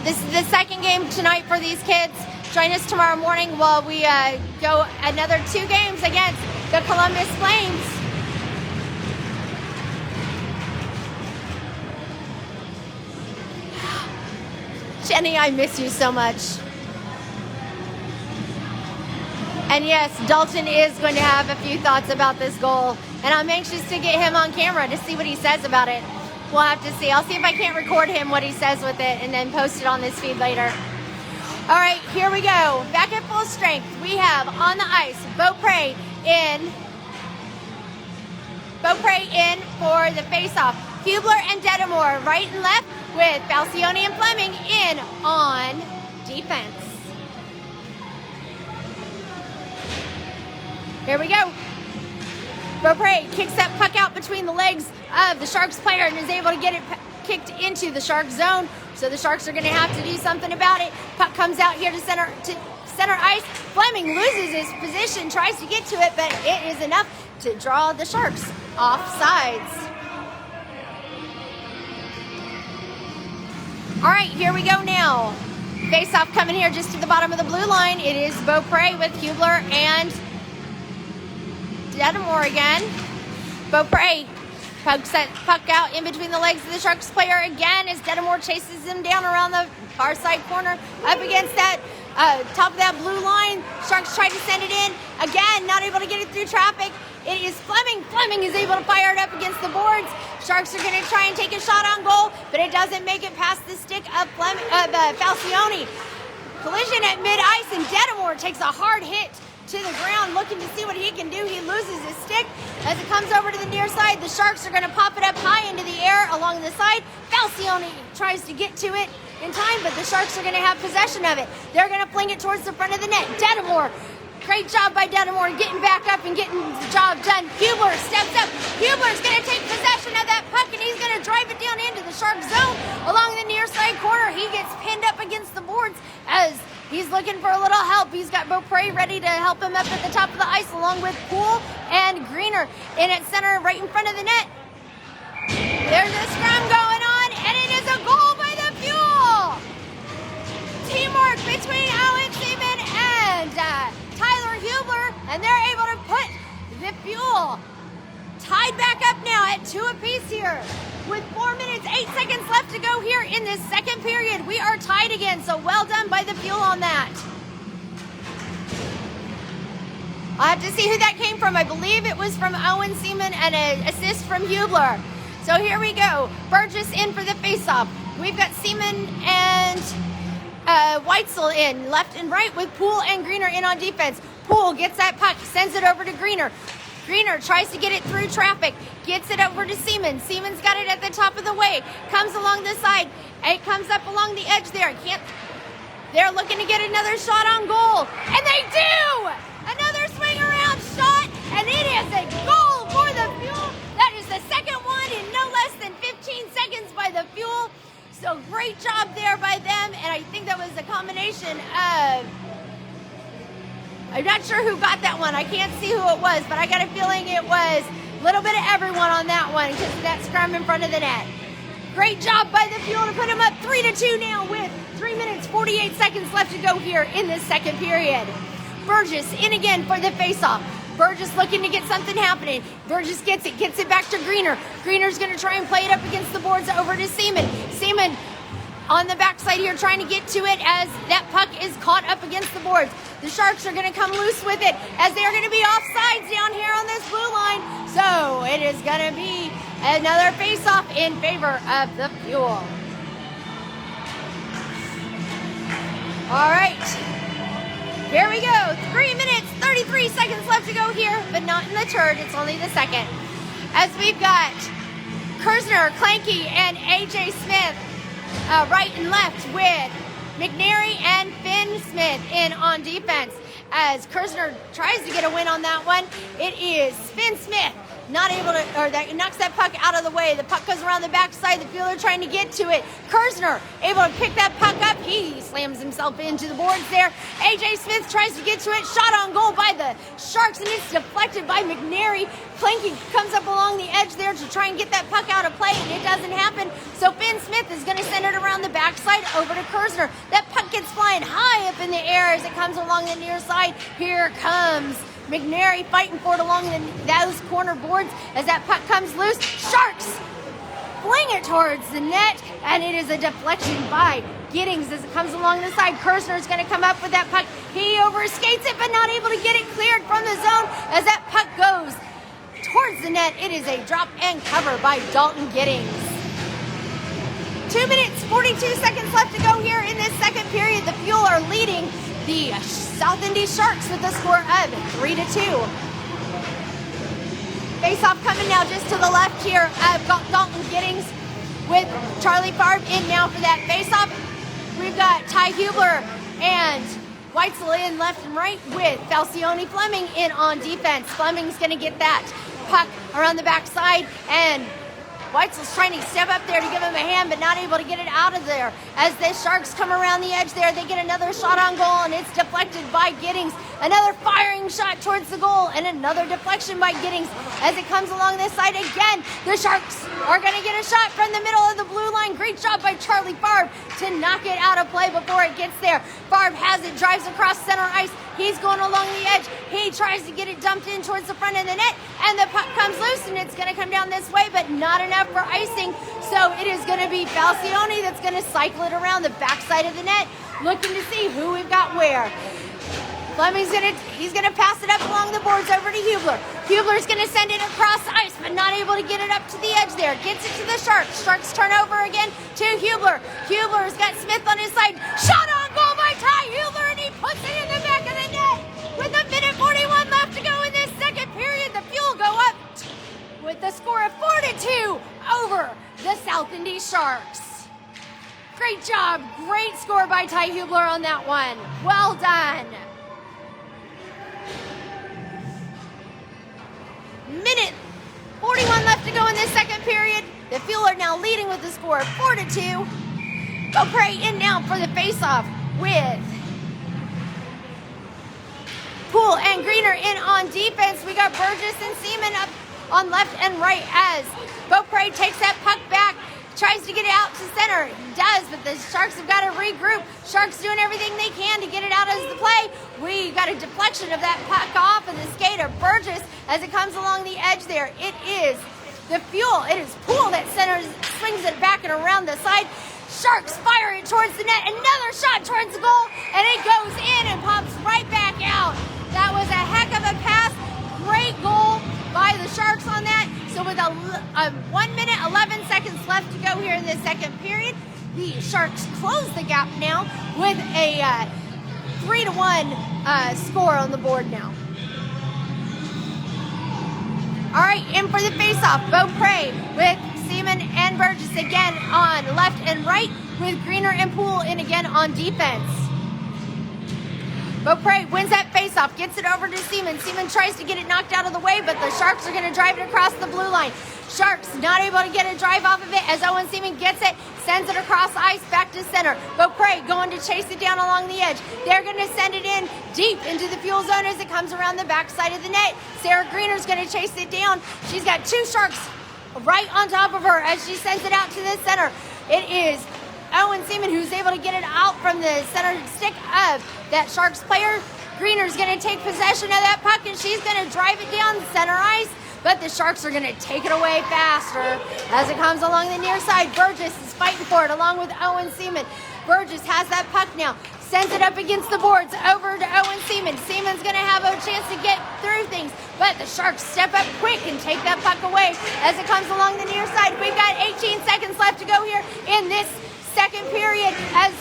this is the second game tonight for these kids. Join us tomorrow morning while we go another 2 games against the Columbus Flames. Jenny, I miss you so much. And yes, Dalton is going to have a few thoughts about this goal, and I'm anxious to get him on camera to see what he says about it. We'll have to see. I'll see if I can't record him what he says with it and then post it on this feed later. All right, here we go. Back at full strength, we have on the ice Beaupre in for the faceoff. Hublar and Detamore right and left, with Falcione and Fleming in on defense. Here we go. Beaupre kicks that puck out between the legs of the Sharks player and is able to get it kicked into the Sharks zone. So the Sharks are going to have to do something about it. Puck comes out here to center ice. Fleming loses his position, tries to get to it, but it is enough to draw the Sharks off sides. All right, here we go now. Face-off coming here just to the bottom of the blue line. It is Beaupre with Hublar and Detamore again. Beaupre pokes that puck out in between the legs of the Sharks player again as Detamore chases him down around the far side corner up against that top of that blue line. Sharks try to send it in. Again, not able to get it through traffic. It is Fleming. Fleming is able to fire it up against the boards. Sharks are going to try and take a shot on goal, but it doesn't make it past the stick of Falcione. Collision at mid-ice, and Detamore takes a hard hit to the ground, looking to see what he can do. He loses his stick as it comes over to the near side. The Sharks are going to pop it up high into the air along the side. Falcione tries to get to it in time, but the Sharks are going to have possession of it. They're going to fling it towards the front of the net. Detamore, great job by Detamore getting back up and getting the job done. Hublar steps up. Hublar's going to take possession of that puck, and he's going to drive it down into the Shark zone along the near side corner. He gets pinned up against the boards as he's looking for a little help. He's got Beaupre ready to help him up at the top of the ice, along with Poole and Greener in at center right in front of the net. There's a scrum going on, and it is a goal by the Fuel. Teamwork between Owen Seaman and Tyler Hublar, and they're able to put the Fuel tied back up now at 2 apiece here. With 4 minutes, 8 seconds left to go here in this second period, we are tied again, so well done by the Fuel on that. I'll have to see who that came from. I believe it was from Owen Seaman and an assist from Hublar. So here we go. Burgess in for the faceoff. We've got Seaman and Whitesell in left and right, with Poole and Greener in on defense. Poole gets that puck, sends it over to Greener. Greener tries to get it through traffic, gets it over to Seaman. Seaman's got it at the top of the way, comes along the side, and it comes up along the edge there. They're looking to get another shot on goal, and they do! Another swing around shot, and it is a goal for the Fuel. That is the second one in no less than 15 seconds by the Fuel. So great job there by them, and I think that was a combination of, I'm not sure who got that one. I can't see who it was, but I got a feeling it was a little bit of everyone on that one because of that scrum in front of the net. Great job by the Fuel to put them up 3-2 now with 3 minutes, 48 seconds left to go here in this second period. Burgess in again for the faceoff. Burgess looking to get something happening. Burgess gets it back to Greener. Greener's going to try and play it up against the boards over to Seaman. Seaman on the backside here trying to get to it as that puck is caught up against the boards. The Sharks are going to come loose with it as they are going to be offsides down here on this blue line. So it is going to be another face-off in favor of the Fuel. All right, here we go. 3 minutes, 33 seconds left to go here, but not in the third. It's only the second. As we've got Kirzner, Kleinke, and AJ Smith right and left with McNary and Finn Smith in on defense. As Kirzner tries to get a win on that one, it is Finn Smith not able to, or that knocks that puck out of the way. The puck goes around the backside. The Fueler trying to get to it. Kirzner able to pick that puck up. He slams himself into the boards there. AJ Smith tries to get to it. Shot on goal by the Sharks, and it's deflected by McNary. Kleinke comes up along the edge there to try and get that puck out of play, and it doesn't happen. So Finn Smith is going to send it around the backside over to Kirzner. That puck gets flying high up in the air as it comes along the near side. Here comes McNary fighting for it along those corner boards as that puck comes loose. Sharks fling it towards the net, and it is a deflection by Giddings as it comes along the side. Kirzner is going to come up with that puck. He overskates it, but not able to get it cleared from the zone as that puck goes towards the net. It is a drop and cover by Dalton Giddings. 2 minutes, 42 seconds left to go here in this second period. The Fuel are leading the South Indy Sharks with a score of 3-2. Face-off coming now just to the left here. I've got Dalton Giddings with Charlie Farb in now for that face-off. We've got Hublar and Whitesell in left and right with Falcione Fleming in on defense. Fleming's going to get that puck around the backside, and Whitesell's trying to step up there to give him a hand, but not able to get it out of there. As the Sharks come around the edge there, they get another shot on goal, and it's deflected by Giddings. Another firing shot towards the goal, and another deflection by Giddings. As it comes along this side again, the Sharks are going to get a shot from the middle of the blue line. Great job by Charlie Farb to knock it out of play before it gets there. Farb has it, drives across center ice. He's going along the edge. He tries to get it dumped in towards the front of the net, and the puck comes loose, and it's going to come down this way, but not enough for icing. So it is going to be Falcione that's going to cycle it around the backside of the net, looking to see who we've got where. Fleming's he's gonna pass it up along the boards over to Hublar. Hublar's gonna send it across ice, but not able to get it up to the edge there. Gets it to the Sharks. Sharks turn over again to Hublar. Hublar's got Smith on his side. Shot on goal by Hublar, and he puts it in the back of the net. With a minute 41 left to go in this second period, the Fuel go up with the score of 4-2 over the South Indy Sharks. Great job. Great score by Hublar on that one. Well done. Minute 41 left to go in this second period. The Fuel are now leading with the score of 4-2. Beaupre in now for the face-off with Poole and Greener in on defense. We got Burgess and Seaman up on left and right as Beaupre takes that puck back. Tries to get it out to center. He does, but the Sharks have got to regroup. Sharks doing everything they can to get it out of the play. We got a deflection of that puck off of the skater, Burgess, as it comes along the edge there. It is the Fuel. It is Poole that swings it back and around the side. Sharks fire it towards the net. Another shot towards the goal, and it goes in and pops right back out. That was a heck of a pass. Great goal by the Sharks on that. So with a 1 minute, 11 seconds left to go here in this second period, the Sharks close the gap now with a 3-1 score on the board now. All right, in for the face-off, Beaupre with Seaman and Burgess again on left and right with Greener and Poole in again on defense. Beaupre wins that faceoff, gets it over to Seaman. Seaman tries to get it knocked out of the way, but the Sharks are going to drive it across the blue line. Sharks not able to get a drive off of it as Owen Seaman gets it, sends it across ice back to center. Beaupre going to chase it down along the edge. They're going to send it in deep into the Fuel zone as it comes around the backside of the net. Sarah Greener's going to chase it down. She's got two Sharks right on top of her as she sends it out to the center. It is Owen Seaman who's able to get it out from the center stick of that Sharks player. Greener's going to take possession of that puck, and she's going to drive it down center ice. but the Sharks are going to take it away faster as it comes along the near side. Burgess is fighting for it along with Owen Seaman. Burgess has that puck now. Sends it up against the boards over to Owen Seaman. Seaman's going to have a chance to get through things, but the Sharks step up quick and take that puck away as it comes along the near side. We've got 18 seconds left to go here in this second period as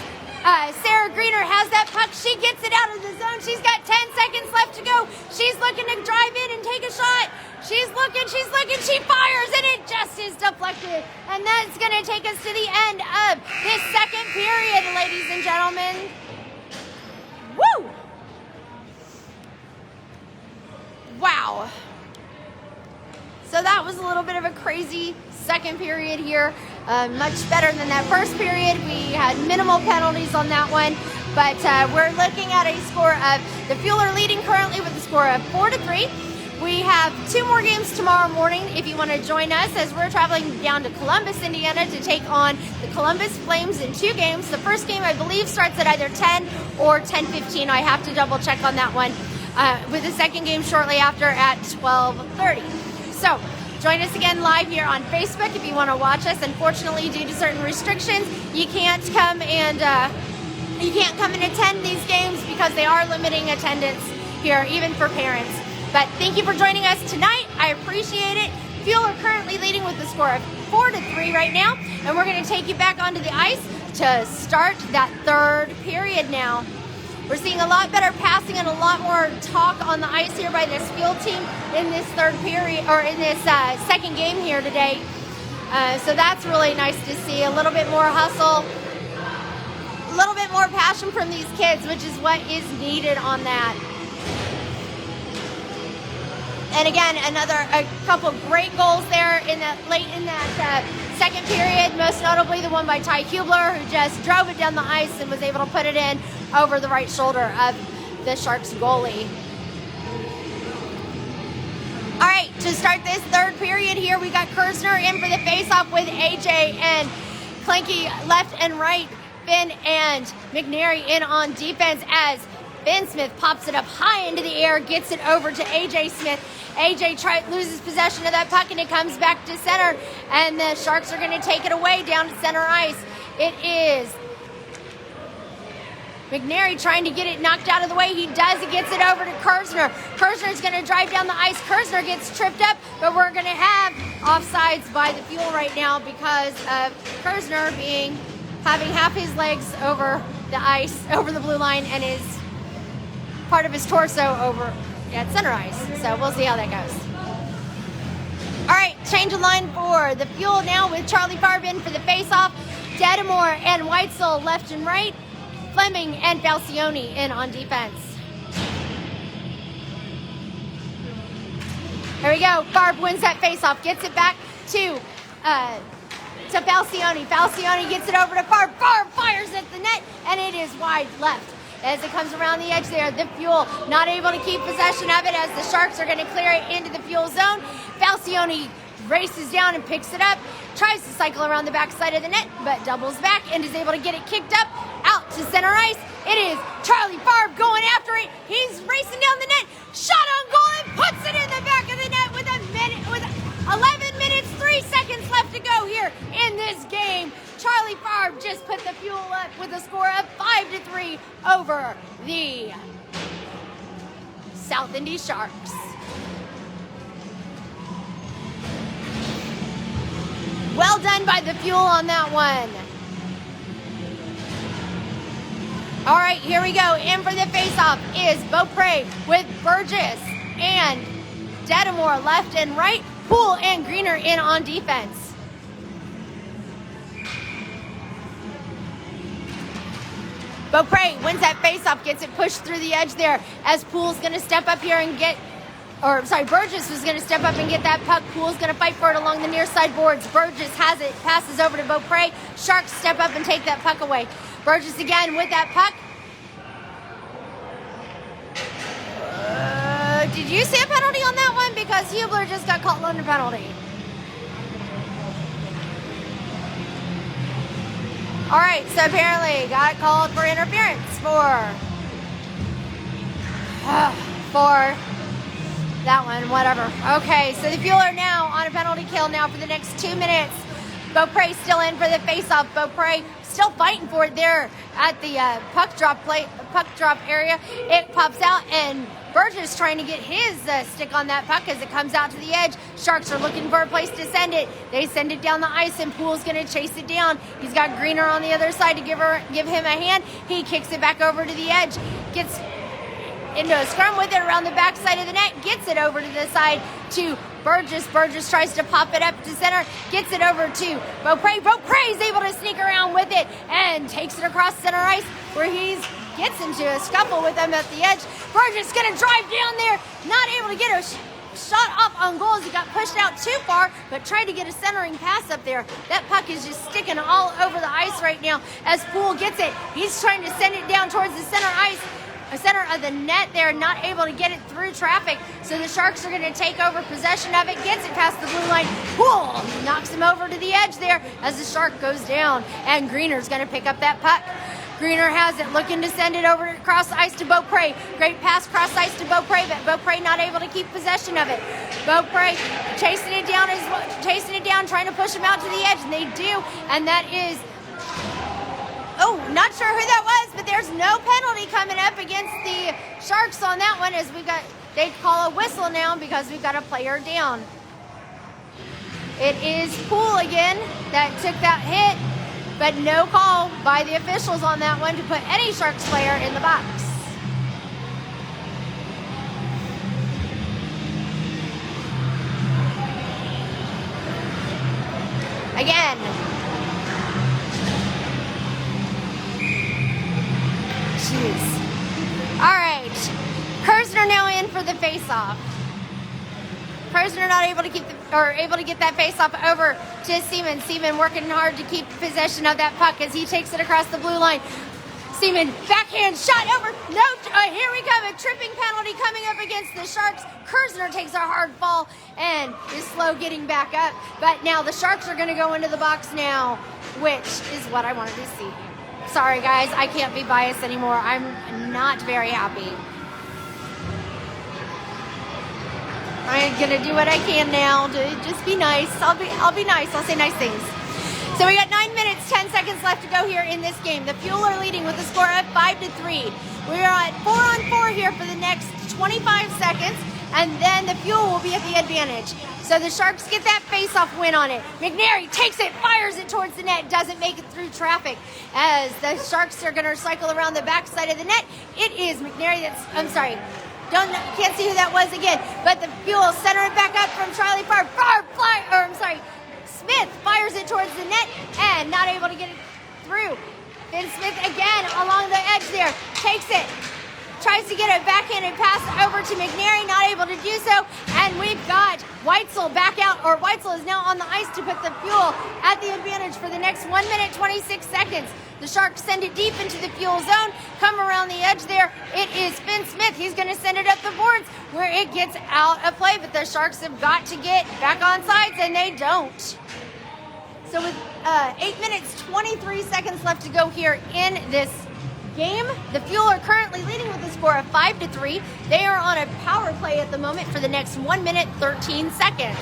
Sarah Greener has that puck. She gets it out of the zone. She's got 10 seconds left to go. She's looking to drive in and take a shot. She's looking, she fires, and it just is deflected. And that's going to take us to the end of this second period, ladies and gentlemen. Woo! Wow. So that was a little bit of a crazy second period here. Much better than that first period. We had minimal penalties on that one. But we're looking at a score of, the Fuel are leading currently with a score of 4-3. We have 2 more games tomorrow morning if you want to join us, as we're traveling down to Columbus, Indiana to take on the Columbus Flames in 2 games. The first game, I believe, starts at either 10 or 10:15. I have to double check on that one. With the second game shortly after at 12:30. So join us again live here on Facebook if you want to watch us. Unfortunately, due to certain restrictions, you can't come and attend these games because they are limiting attendance here, even for parents. But thank you for joining us tonight. I appreciate it. Fuel are currently leading with the score of 4-3 right now, and we're going to take you back onto the ice to start that third period now. We're seeing a lot better passing and a lot more talk on the ice here by this Fuel team in this third period, or in this second game here today. So that's really nice to see. A little bit more hustle, a little bit more passion from these kids, which is what is needed on that. And again, a couple great goals there in that late in that second period, most notably the one by Ty Hublar, who just drove it down the ice and was able to put it in over the right shoulder of the Sharks goalie. All right, to start this third period here, we got Kirzner in for the faceoff with AJ and Kleinke left and right. Finn and McNary in on defense as Ben Smith pops it up high into the air, gets it over to AJ Smith. AJ loses possession of that puck, and it comes back to center, and the Sharks are going to take it away down to center ice. It is McNary trying to get it knocked out of the way. He does. He gets it over to Kirzner. Kirzner's going to drive down the ice. Kirzner gets tripped up, but we're going to have offsides by the Fuel right now because of Kirzner having half his legs over the ice, over the blue line, and his part of his torso over at center ice. So we'll see how that goes. All right, change of line for the Fuel now with Charlie Farb in for the faceoff. Detamore and Whitesell left and right. Fleming and Falcione in on defense. There we go. Farb wins that faceoff, gets it back to Falcione. Falcione gets it over to Farb. Farb fires at the net, and it is wide left. As it comes around the edge there, the Fuel not able to keep possession of it as the Sharks are going to clear it into the Fuel zone. Falcione races down and picks it up, tries to cycle around the backside of the net, but doubles back and is able to get it kicked up out to center ice. It is Charlie Farb going after it. He's racing down the net, shot on goal, and puts it in the back of the net with 11 minutes, 3 seconds left to go here in this game. Charlie Farb just put the Fuel up with a score of 5-3 over the South Indy Sharks. Well done by the Fuel on that one. All right, here we go. In for the faceoff is Beaupre with Burgess and Detamore left and right. Poole and Greener in on defense. Beaupre wins that faceoff, gets it pushed through the edge there as Poole's going to step up here and Burgess was going to step up and get that puck. Poole's going to fight for it along the near side boards. Burgess has it, passes over to Beaupre. Sharks step up and take that puck away. Burgess again with that puck. Did you see a penalty on that one? Because Hublar just got called under penalty. All right, so apparently got called for interference for that one, whatever. Okay, so the Fuel are now on a penalty kill now for the next 2 minutes. Beaupre still in for the face-off. Beaupre still fighting for it there at the puck drop area. It pops out, and Burgess trying to get his stick on that puck as it comes out to the edge. Sharks are looking for a place to send it. They send it down the ice, and Poole's going to chase it down. He's got Greener on the other side to give him a hand. He kicks it back over to the edge, gets into a scrum with it around the backside of the net, gets it over to the side to Burgess. Burgess tries to pop it up to center, gets it over to Beaupre. Beaupre is able to sneak around with it and takes it across center ice where he gets into a scuffle with them at the edge. Burgess going to drive down there, not able to get a shot off on goal as he got pushed out too far, but tried to get a centering pass up there. That puck is just sticking all over the ice right now as Poole gets it. He's trying to send it down towards the center of the net there, not able to get it through traffic. So the Sharks are going to take over possession of it, gets it past the blue line. Poole knocks him over to the edge there as the Shark goes down, and Greener's going to pick up that puck. Greener has it, looking to send it over across ice to Beaupre. Great pass cross ice to Beaupre, but Beaupre not able to keep possession of it. Beaupre chasing it down, trying to push him out to the edge, and they do, and that is, not sure who that was, but there's no penalty coming up against the Sharks on that one, as they call a whistle now because we've got a player down. It is Poole again that took that hit, but no call by the officials on that one to put any Sharks player in the box. Again. Jeez. All right. Kirzner now in for the face-off. Kirzner not able to get that face-off over to Seaman. Seaman working hard to keep possession of that puck as he takes it across the blue line. Seaman backhand shot over. No, here we come. A tripping penalty coming up against the Sharks. Kirzner takes a hard fall and is slow getting back up. But now the Sharks are going to go into the box now, which is what I wanted to see. Sorry, guys, I can't be biased anymore. I'm not very happy. I'm gonna do what I can now to just be nice. I'll be nice. I'll say nice things. So we got 9 minutes, 10 seconds left to go here in this game. The Fuel are leading with a score of 5-3. We're at 4-on-4 here for the next 25 seconds, and then the Fuel will be at the advantage. So the Sharks get that face-off win on it. McNary takes it, fires it towards the net, doesn't make it through traffic. As the Sharks are gonna cycle around the backside of the net, it is McNary can't see who that was again, but the Fuel center it back up from Charlie Farb. Smith fires it towards the net and not able to get it through. Then Smith again along the edge there, takes it, tries to get a backhanded pass over to McNary, not able to do so, and we've got Whitesell back out, or Whitesell is now on the ice to put the Fuel at the advantage for the next 1 minute, 26 seconds. The Sharks send it deep into the Fuel zone, come around the edge there. It is Finn Smith. He's going to send it up the boards where it gets out of play, but the Sharks have got to get back on sides, and they don't. So with 8 minutes, 23 seconds left to go here in this game, the Fuel are currently leading with a score of 5-3. They are on a power play at the moment for the next 1 minute, 13 seconds.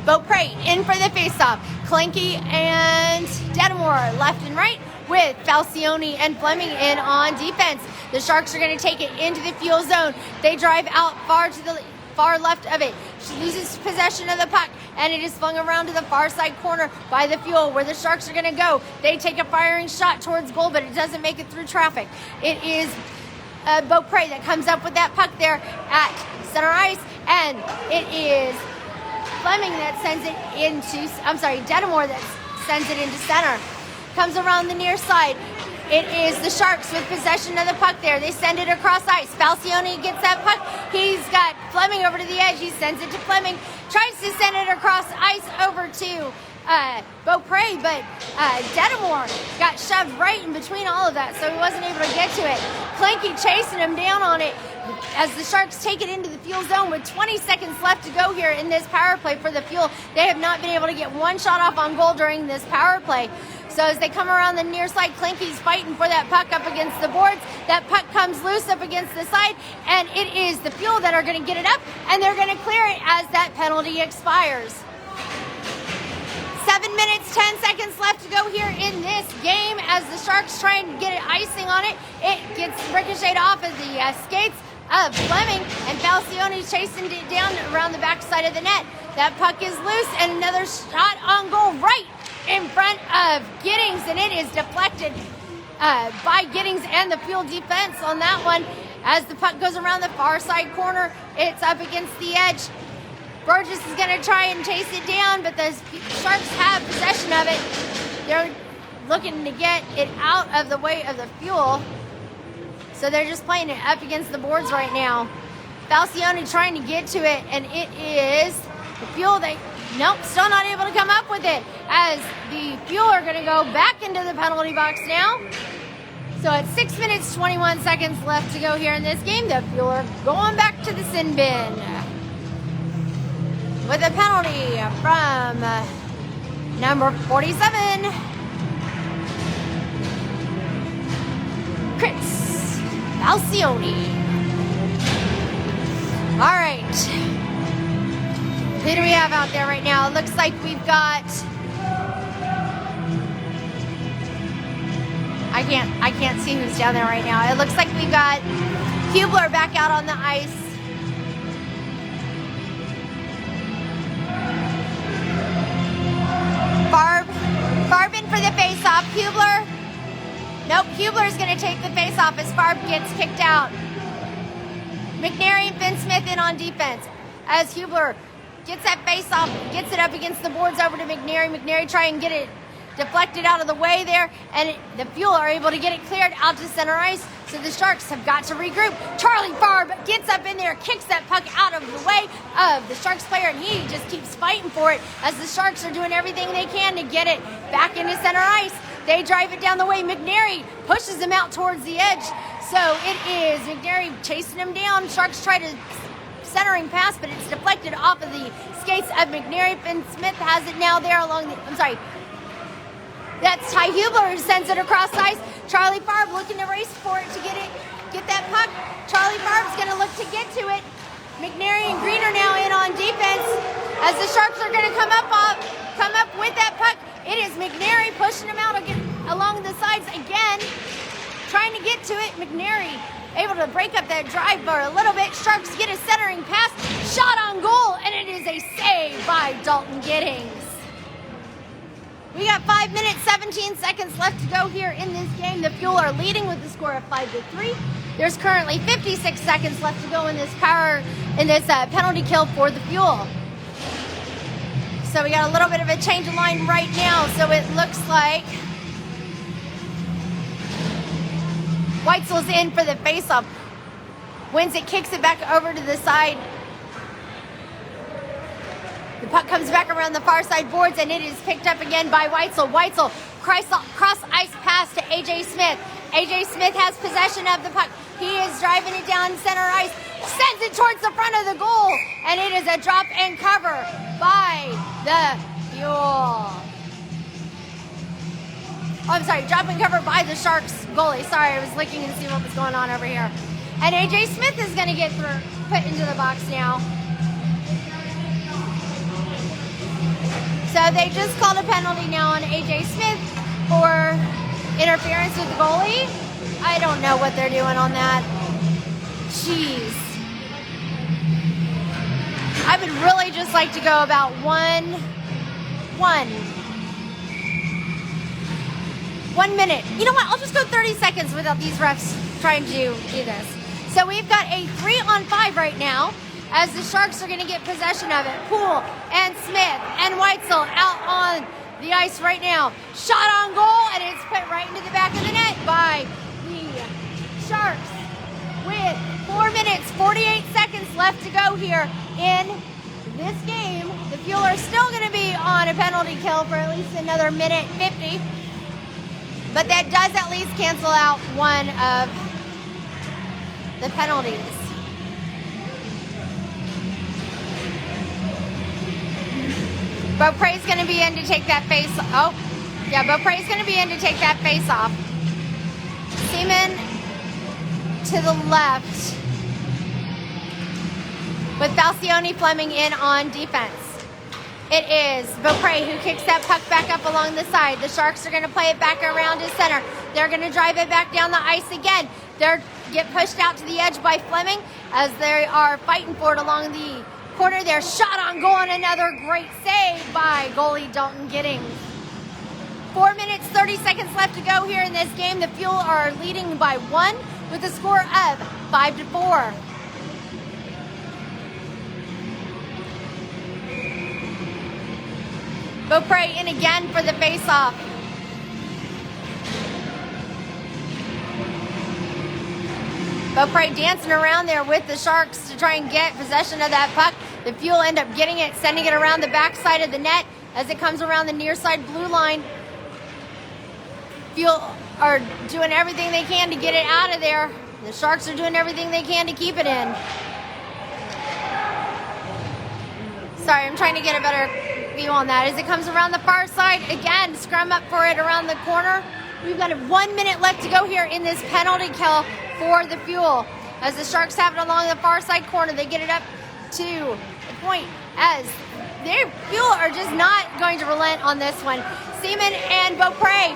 Beaupre in for the faceoff. Kleinke and Detamore left and right, with Falcione and Fleming in on defense. The Sharks are going to take it into the Fuel zone. They drive out far to the far left of it. She loses possession of the puck, and it is flung around to the far side corner by the Fuel, where the Sharks are going to go. They take a firing shot towards goal, but it doesn't make it through traffic. It is Beaupre that comes up with that puck there at center ice, and it is Fleming that sends it into, Detamore that sends it into center. Comes around the near side. It is the Sharks with possession of the puck there. They send it across ice. Falcione gets that puck. He's got Fleming over to the edge. He sends it to Fleming. Tries to send it across ice over to Beaupre, but Detamore got shoved right in between all of that, so he wasn't able to get to it. Kleinke chasing him down on it as the Sharks take it into the Fuel zone with 20 seconds left to go here in this power play for the Fuel. They have not been able to get one shot off on goal during this power play. So as they come around the near side, Kleinke's fighting for that puck up against the boards. That puck comes loose up against the side, and it is the Fuel that are going to get it up, and they're going to clear it as that penalty expires. 7 minutes, 10 seconds left to go here in this game as the Sharks try and get it icing on it. It gets ricocheted off of the skates of Fleming, and Falcione's chasing it down around the backside of the net. That puck is loose, and another shot on goal right in front of Giddings, and it is deflected by Giddings and the Fuel defense on that one. As the puck goes around the far side corner, it's up against the edge. Burgess is going to try and chase it down, but the Sharks have possession of it. They're looking to get it out of the way of the Fuel. So they're just playing it up against the boards right now. Falcione trying to get to it, and it is the Fuel. Nope, still not able to come up with it. As the Fuel are going to go back into the penalty box now. So at 6 minutes, 21 seconds left to go here in this game, the Fuel are going back to the sin bin. With a penalty from number 47, Chris Falcione. All right. Who do we have out there right now? It looks like we've got... I can't see who's down there right now. It looks like we've got Hublar back out on the ice. Farb in for the face-off. Hublar. Nope, Hublar is going to take the face-off as Farb gets kicked out. McNary and Finn Smith in on defense. As Hublar gets that face-off, gets it up against the boards over to McNary. McNary try and get it deflected out of the way there, and the Fuel are able to get it cleared out to center ice. So the Sharks have got to regroup. Charlie Farb gets up in there, kicks that puck out of the way of the Sharks player, and he just keeps fighting for it as the Sharks are doing everything they can to get it back into center ice. They drive it down the way. McNary pushes him out towards the edge. So it is McNary chasing him down. Sharks try to centering pass, but it's deflected off of the skates of McNary. Finn Smith has it now there along the, that's Ty Hublar who sends it across ice. Charlie Farb looking to race for it to get that puck. Charlie Farb's going to look to get to it. McNary and Green are now in on defense as the Sharks are going to come up with that puck. It is McNary pushing him out along the sides again, trying to get to it. McNary able to break up that drive for a little bit. Sharks get a centering pass, shot on goal, and it is a save by Dalton Giddings. We got 5 minutes, 17 seconds left to go here in this game. The Fuel are leading with the score of 5-3. There's currently 56 seconds left to go in this penalty kill for the Fuel. So we got a little bit of a change of line right now. So it looks like Whitesell's in for the faceoff. Wins it, kicks it back over to the side. The puck comes back around the far side boards, and it is picked up again by Whitesell. Whitesell cross ice pass to A.J. Smith. A.J. Smith has possession of the puck. He is driving it down center ice, sends it towards the front of the goal, and it is a drop and cover by the Fuel. Drop and cover by the Sharks goalie. Sorry, I was looking and see what was going on over here. And A.J. Smith is going to get put into the box now. So they just called a penalty now on A.J. Smith for interference with the goalie. I don't know what they're doing on that. Jeez. I would really just like to go about one minute. You know what? I'll just go 30 seconds without these refs trying to do this. So we've got a 3-on-5 right now, as the Sharks are going to get possession of it. Poole and Smith and Whitesell out on the ice right now. Shot on goal, and it's put right into the back of the net by the Sharks. With 4 minutes, 48 seconds left to go here in this game, the Fuel are still going to be on a penalty kill for at least another minute 50. But that does at least cancel out one of the penalties. Beaupre's going to be in to take that face. Oh, Yeah, Beaupre's going to be in to take that face off. Seaman to the left with Falcione, Fleming in on defense. It is Beaupre who kicks that puck back up along the side. The Sharks are going to play it back around to center. They're going to drive it back down the ice again. They're get pushed out to the edge by Fleming as they are fighting for it along the corner there. Shot on goal and another great save by goalie Dalton Giddings. 4 minutes, 30 seconds left to go here in this game. The Fuel are leading by 1 with a score of 5-4. Beaupre in again for the face-off. Beaupre dancing around there with the Sharks to try and get possession of that puck. The Fuel end up getting it, sending it around the backside of the net as it comes around the near side blue line. Fuel are doing everything they can to get it out of there. The Sharks are doing everything they can to keep it in. Sorry, I'm trying to get a better view on that. As it comes around the far side, again, scrum up for it around the corner. We've got 1 minute left to go here in this penalty kill for the Fuel. As the Sharks have it along the far side corner, they get it up to the point as their Fuel are just not going to relent on this one. Seaman and Beaupre.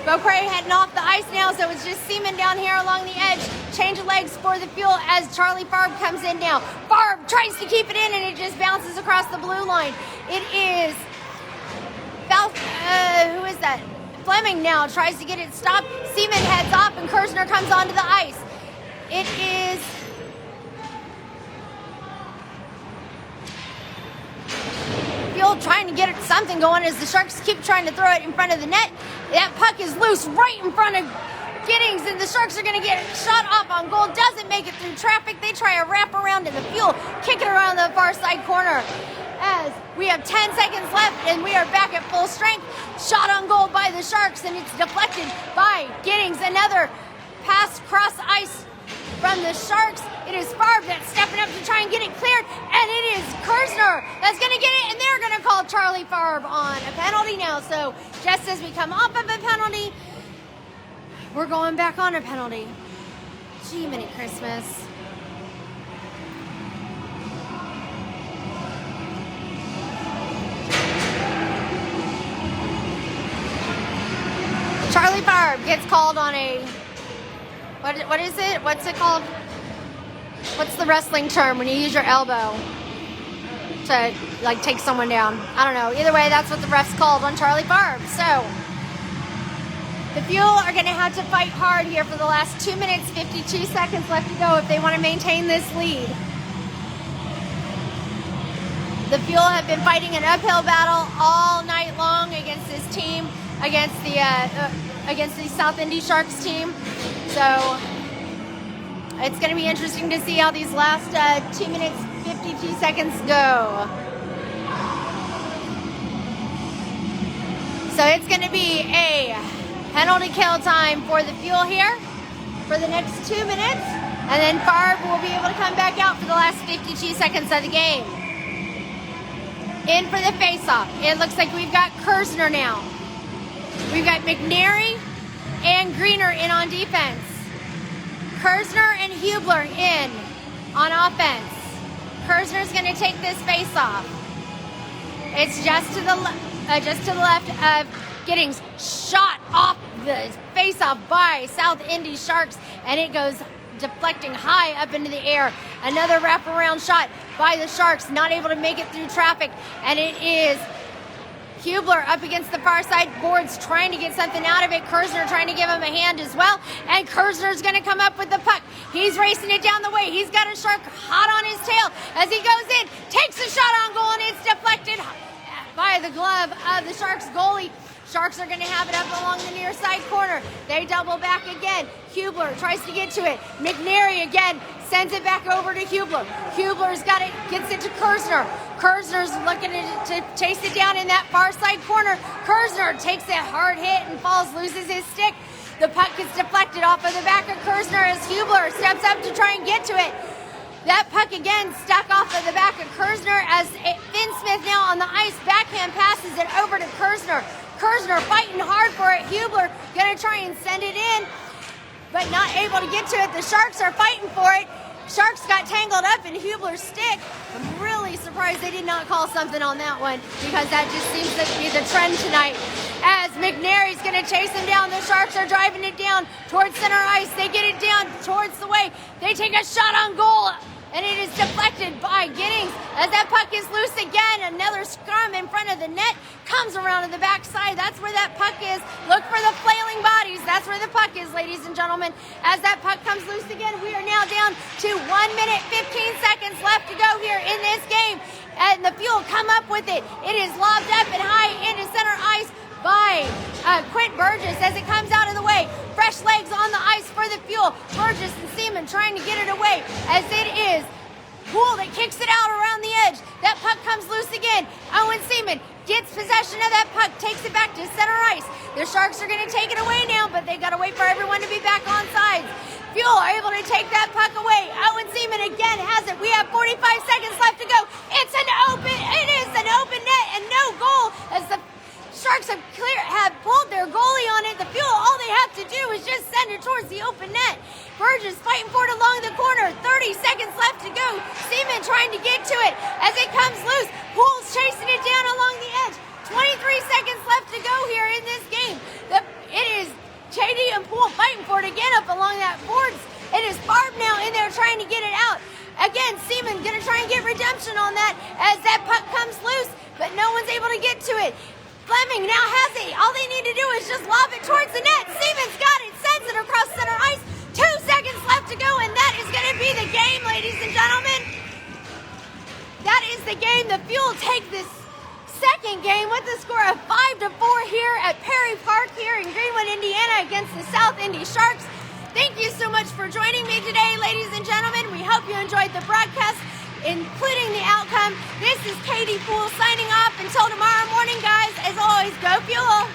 Beaupre heading off the ice now, so it's just Seaman down here along the edge. Change of legs for the Fuel as Charlie Farb comes in now. Farb tries to keep it in and it just bounces across the blue line. It is who is that? Fleming now tries to get it stopped. Seaman heads off and Kirzner comes onto the ice. It is Fuel trying to get something going as the Sharks keep trying to throw it in front of the net. That puck is loose right in front of Giddings, and the Sharks are going to get shot off on goal. Doesn't make it through traffic. They try a wrap around, and the Fuel kick it around the far side corner. As we have 10 seconds left, and we are back at full strength. Shot on goal by the Sharks, and it's deflected by Giddings. Another pass cross ice from the Sharks. It is Farb that's stepping up to try and get it cleared, and it is Kirzner that's going to get it, and they're going to call Charlie Farb on a penalty now. So just as we come off of a penalty, we're going back on a penalty. Gee, mini Christmas. Charlie Farb gets called on a, what is it? What's it called? What's the wrestling term when you use your elbow to like take someone down? I don't know. Either way, that's what the refs called on Charlie Farb. So the Fuel are going to have to fight hard here for the last 2 minutes, 52 seconds left to go if they want to maintain this lead. The Fuel have been fighting an uphill battle all night long against this team, against the South Indy Sharks team. So it's going to be interesting to see how these last 2 minutes, 52 seconds go. So it's going to be a penalty kill time for the Fuel here for the next 2 minutes. And then Farb will be able to come back out for the last 52 seconds of the game. In for the face-off. It looks like we've got Kirzner now. We've got McNary and Greener in on defense. Kirzner and Hublar in on offense. Kirzner's going to take this face-off. It's just to the left of Giddings. Shot off the face-off by South Indy Sharks, and it goes deflecting high up into the air. Another wraparound shot by the Sharks, not able to make it through traffic, and it is Hublar up against the far side boards trying to get something out of it. Kirzner trying to give him a hand as well. And Kirzner's going to come up with the puck. He's racing it down the way. He's got a Shark hot on his tail as he goes in. Takes a shot on goal and it's deflected by the glove of the Sharks goalie. Sharks are going to have it up along the near side corner. They double back again. Hublar tries to get to it. McNary again sends it back over to Hublar. Hublar's got it, gets it to Kirzner. Kirzner's looking to chase it down in that far side corner. Kirzner takes a hard hit and falls, loses his stick. The puck gets deflected off of the back of Kirzner as Hublar steps up to try and get to it. That puck again stuck off of the back of Kirzner as Finn Smith now on the ice. Backhand passes it over to Kirzner. Kirzner fighting hard for it. Hublar gonna try and send it in, but not able to get to it. The Sharks are fighting for it. Sharks got tangled up in Hublar's stick. I'm really surprised they did not call something on that one, because that just seems to be the trend tonight. As McNary's going to chase him down, the Sharks are driving it down towards center ice. They get it down towards the way. They take a shot on goal, and it is deflected by Giddings. As that puck is loose again, another scrum in front of the net comes around to the backside. That's where that puck is. Look for the flailing bodies. That's where the puck is, ladies and gentlemen. As that puck comes loose again, we are now down to 1 minute, 15 seconds left to go here in this game. And the Fuel come up with it. It is lobbed up and high into center ice by Quint Burgess as it comes out of the way. Fresh legs on the ice for the Fuel. Burgess and Seaman trying to get it away as it is Poole that kicks it out around the edge. That puck comes loose again. Owen Seaman gets possession of that puck, takes it back to center ice. The Sharks are going to take it away now, but they got to wait for everyone to be back on sides. Fuel are able to take that puck away. Owen Seaman again has it. We have 45 seconds left to go. It is an open net and no goal as the Sharks have pulled their goalie on it. The Fuel, all they have to do is just send it towards the open net. Burgess fighting for it along the corner. 30 seconds left to go. Seaman trying to get to it as it comes loose. Poole's chasing it down along the edge. 23 seconds left to go here in this game. It is JD and Poole fighting for it again up along that boards. It is Farb now in there trying to get it out. Again, Seaman gonna try and get redemption on that as that puck comes loose, but no one's able to get to it. Fleming now has it. All they need to do is just lob it towards the net. Seaman's got it, sends it across center ice. 2 seconds left to go, and that is going to be the game, ladies and gentlemen. That is the game. The Fuel take this second game with the score of 5-4 here at Perry Park here in Greenwood, Indiana against the South Indy Sharks. Thank you so much for joining me today, ladies and gentlemen. We hope you enjoyed the broadcast, including the outcome. This is Katie Poole signing off. Until tomorrow morning, guys, as always, go Fuel!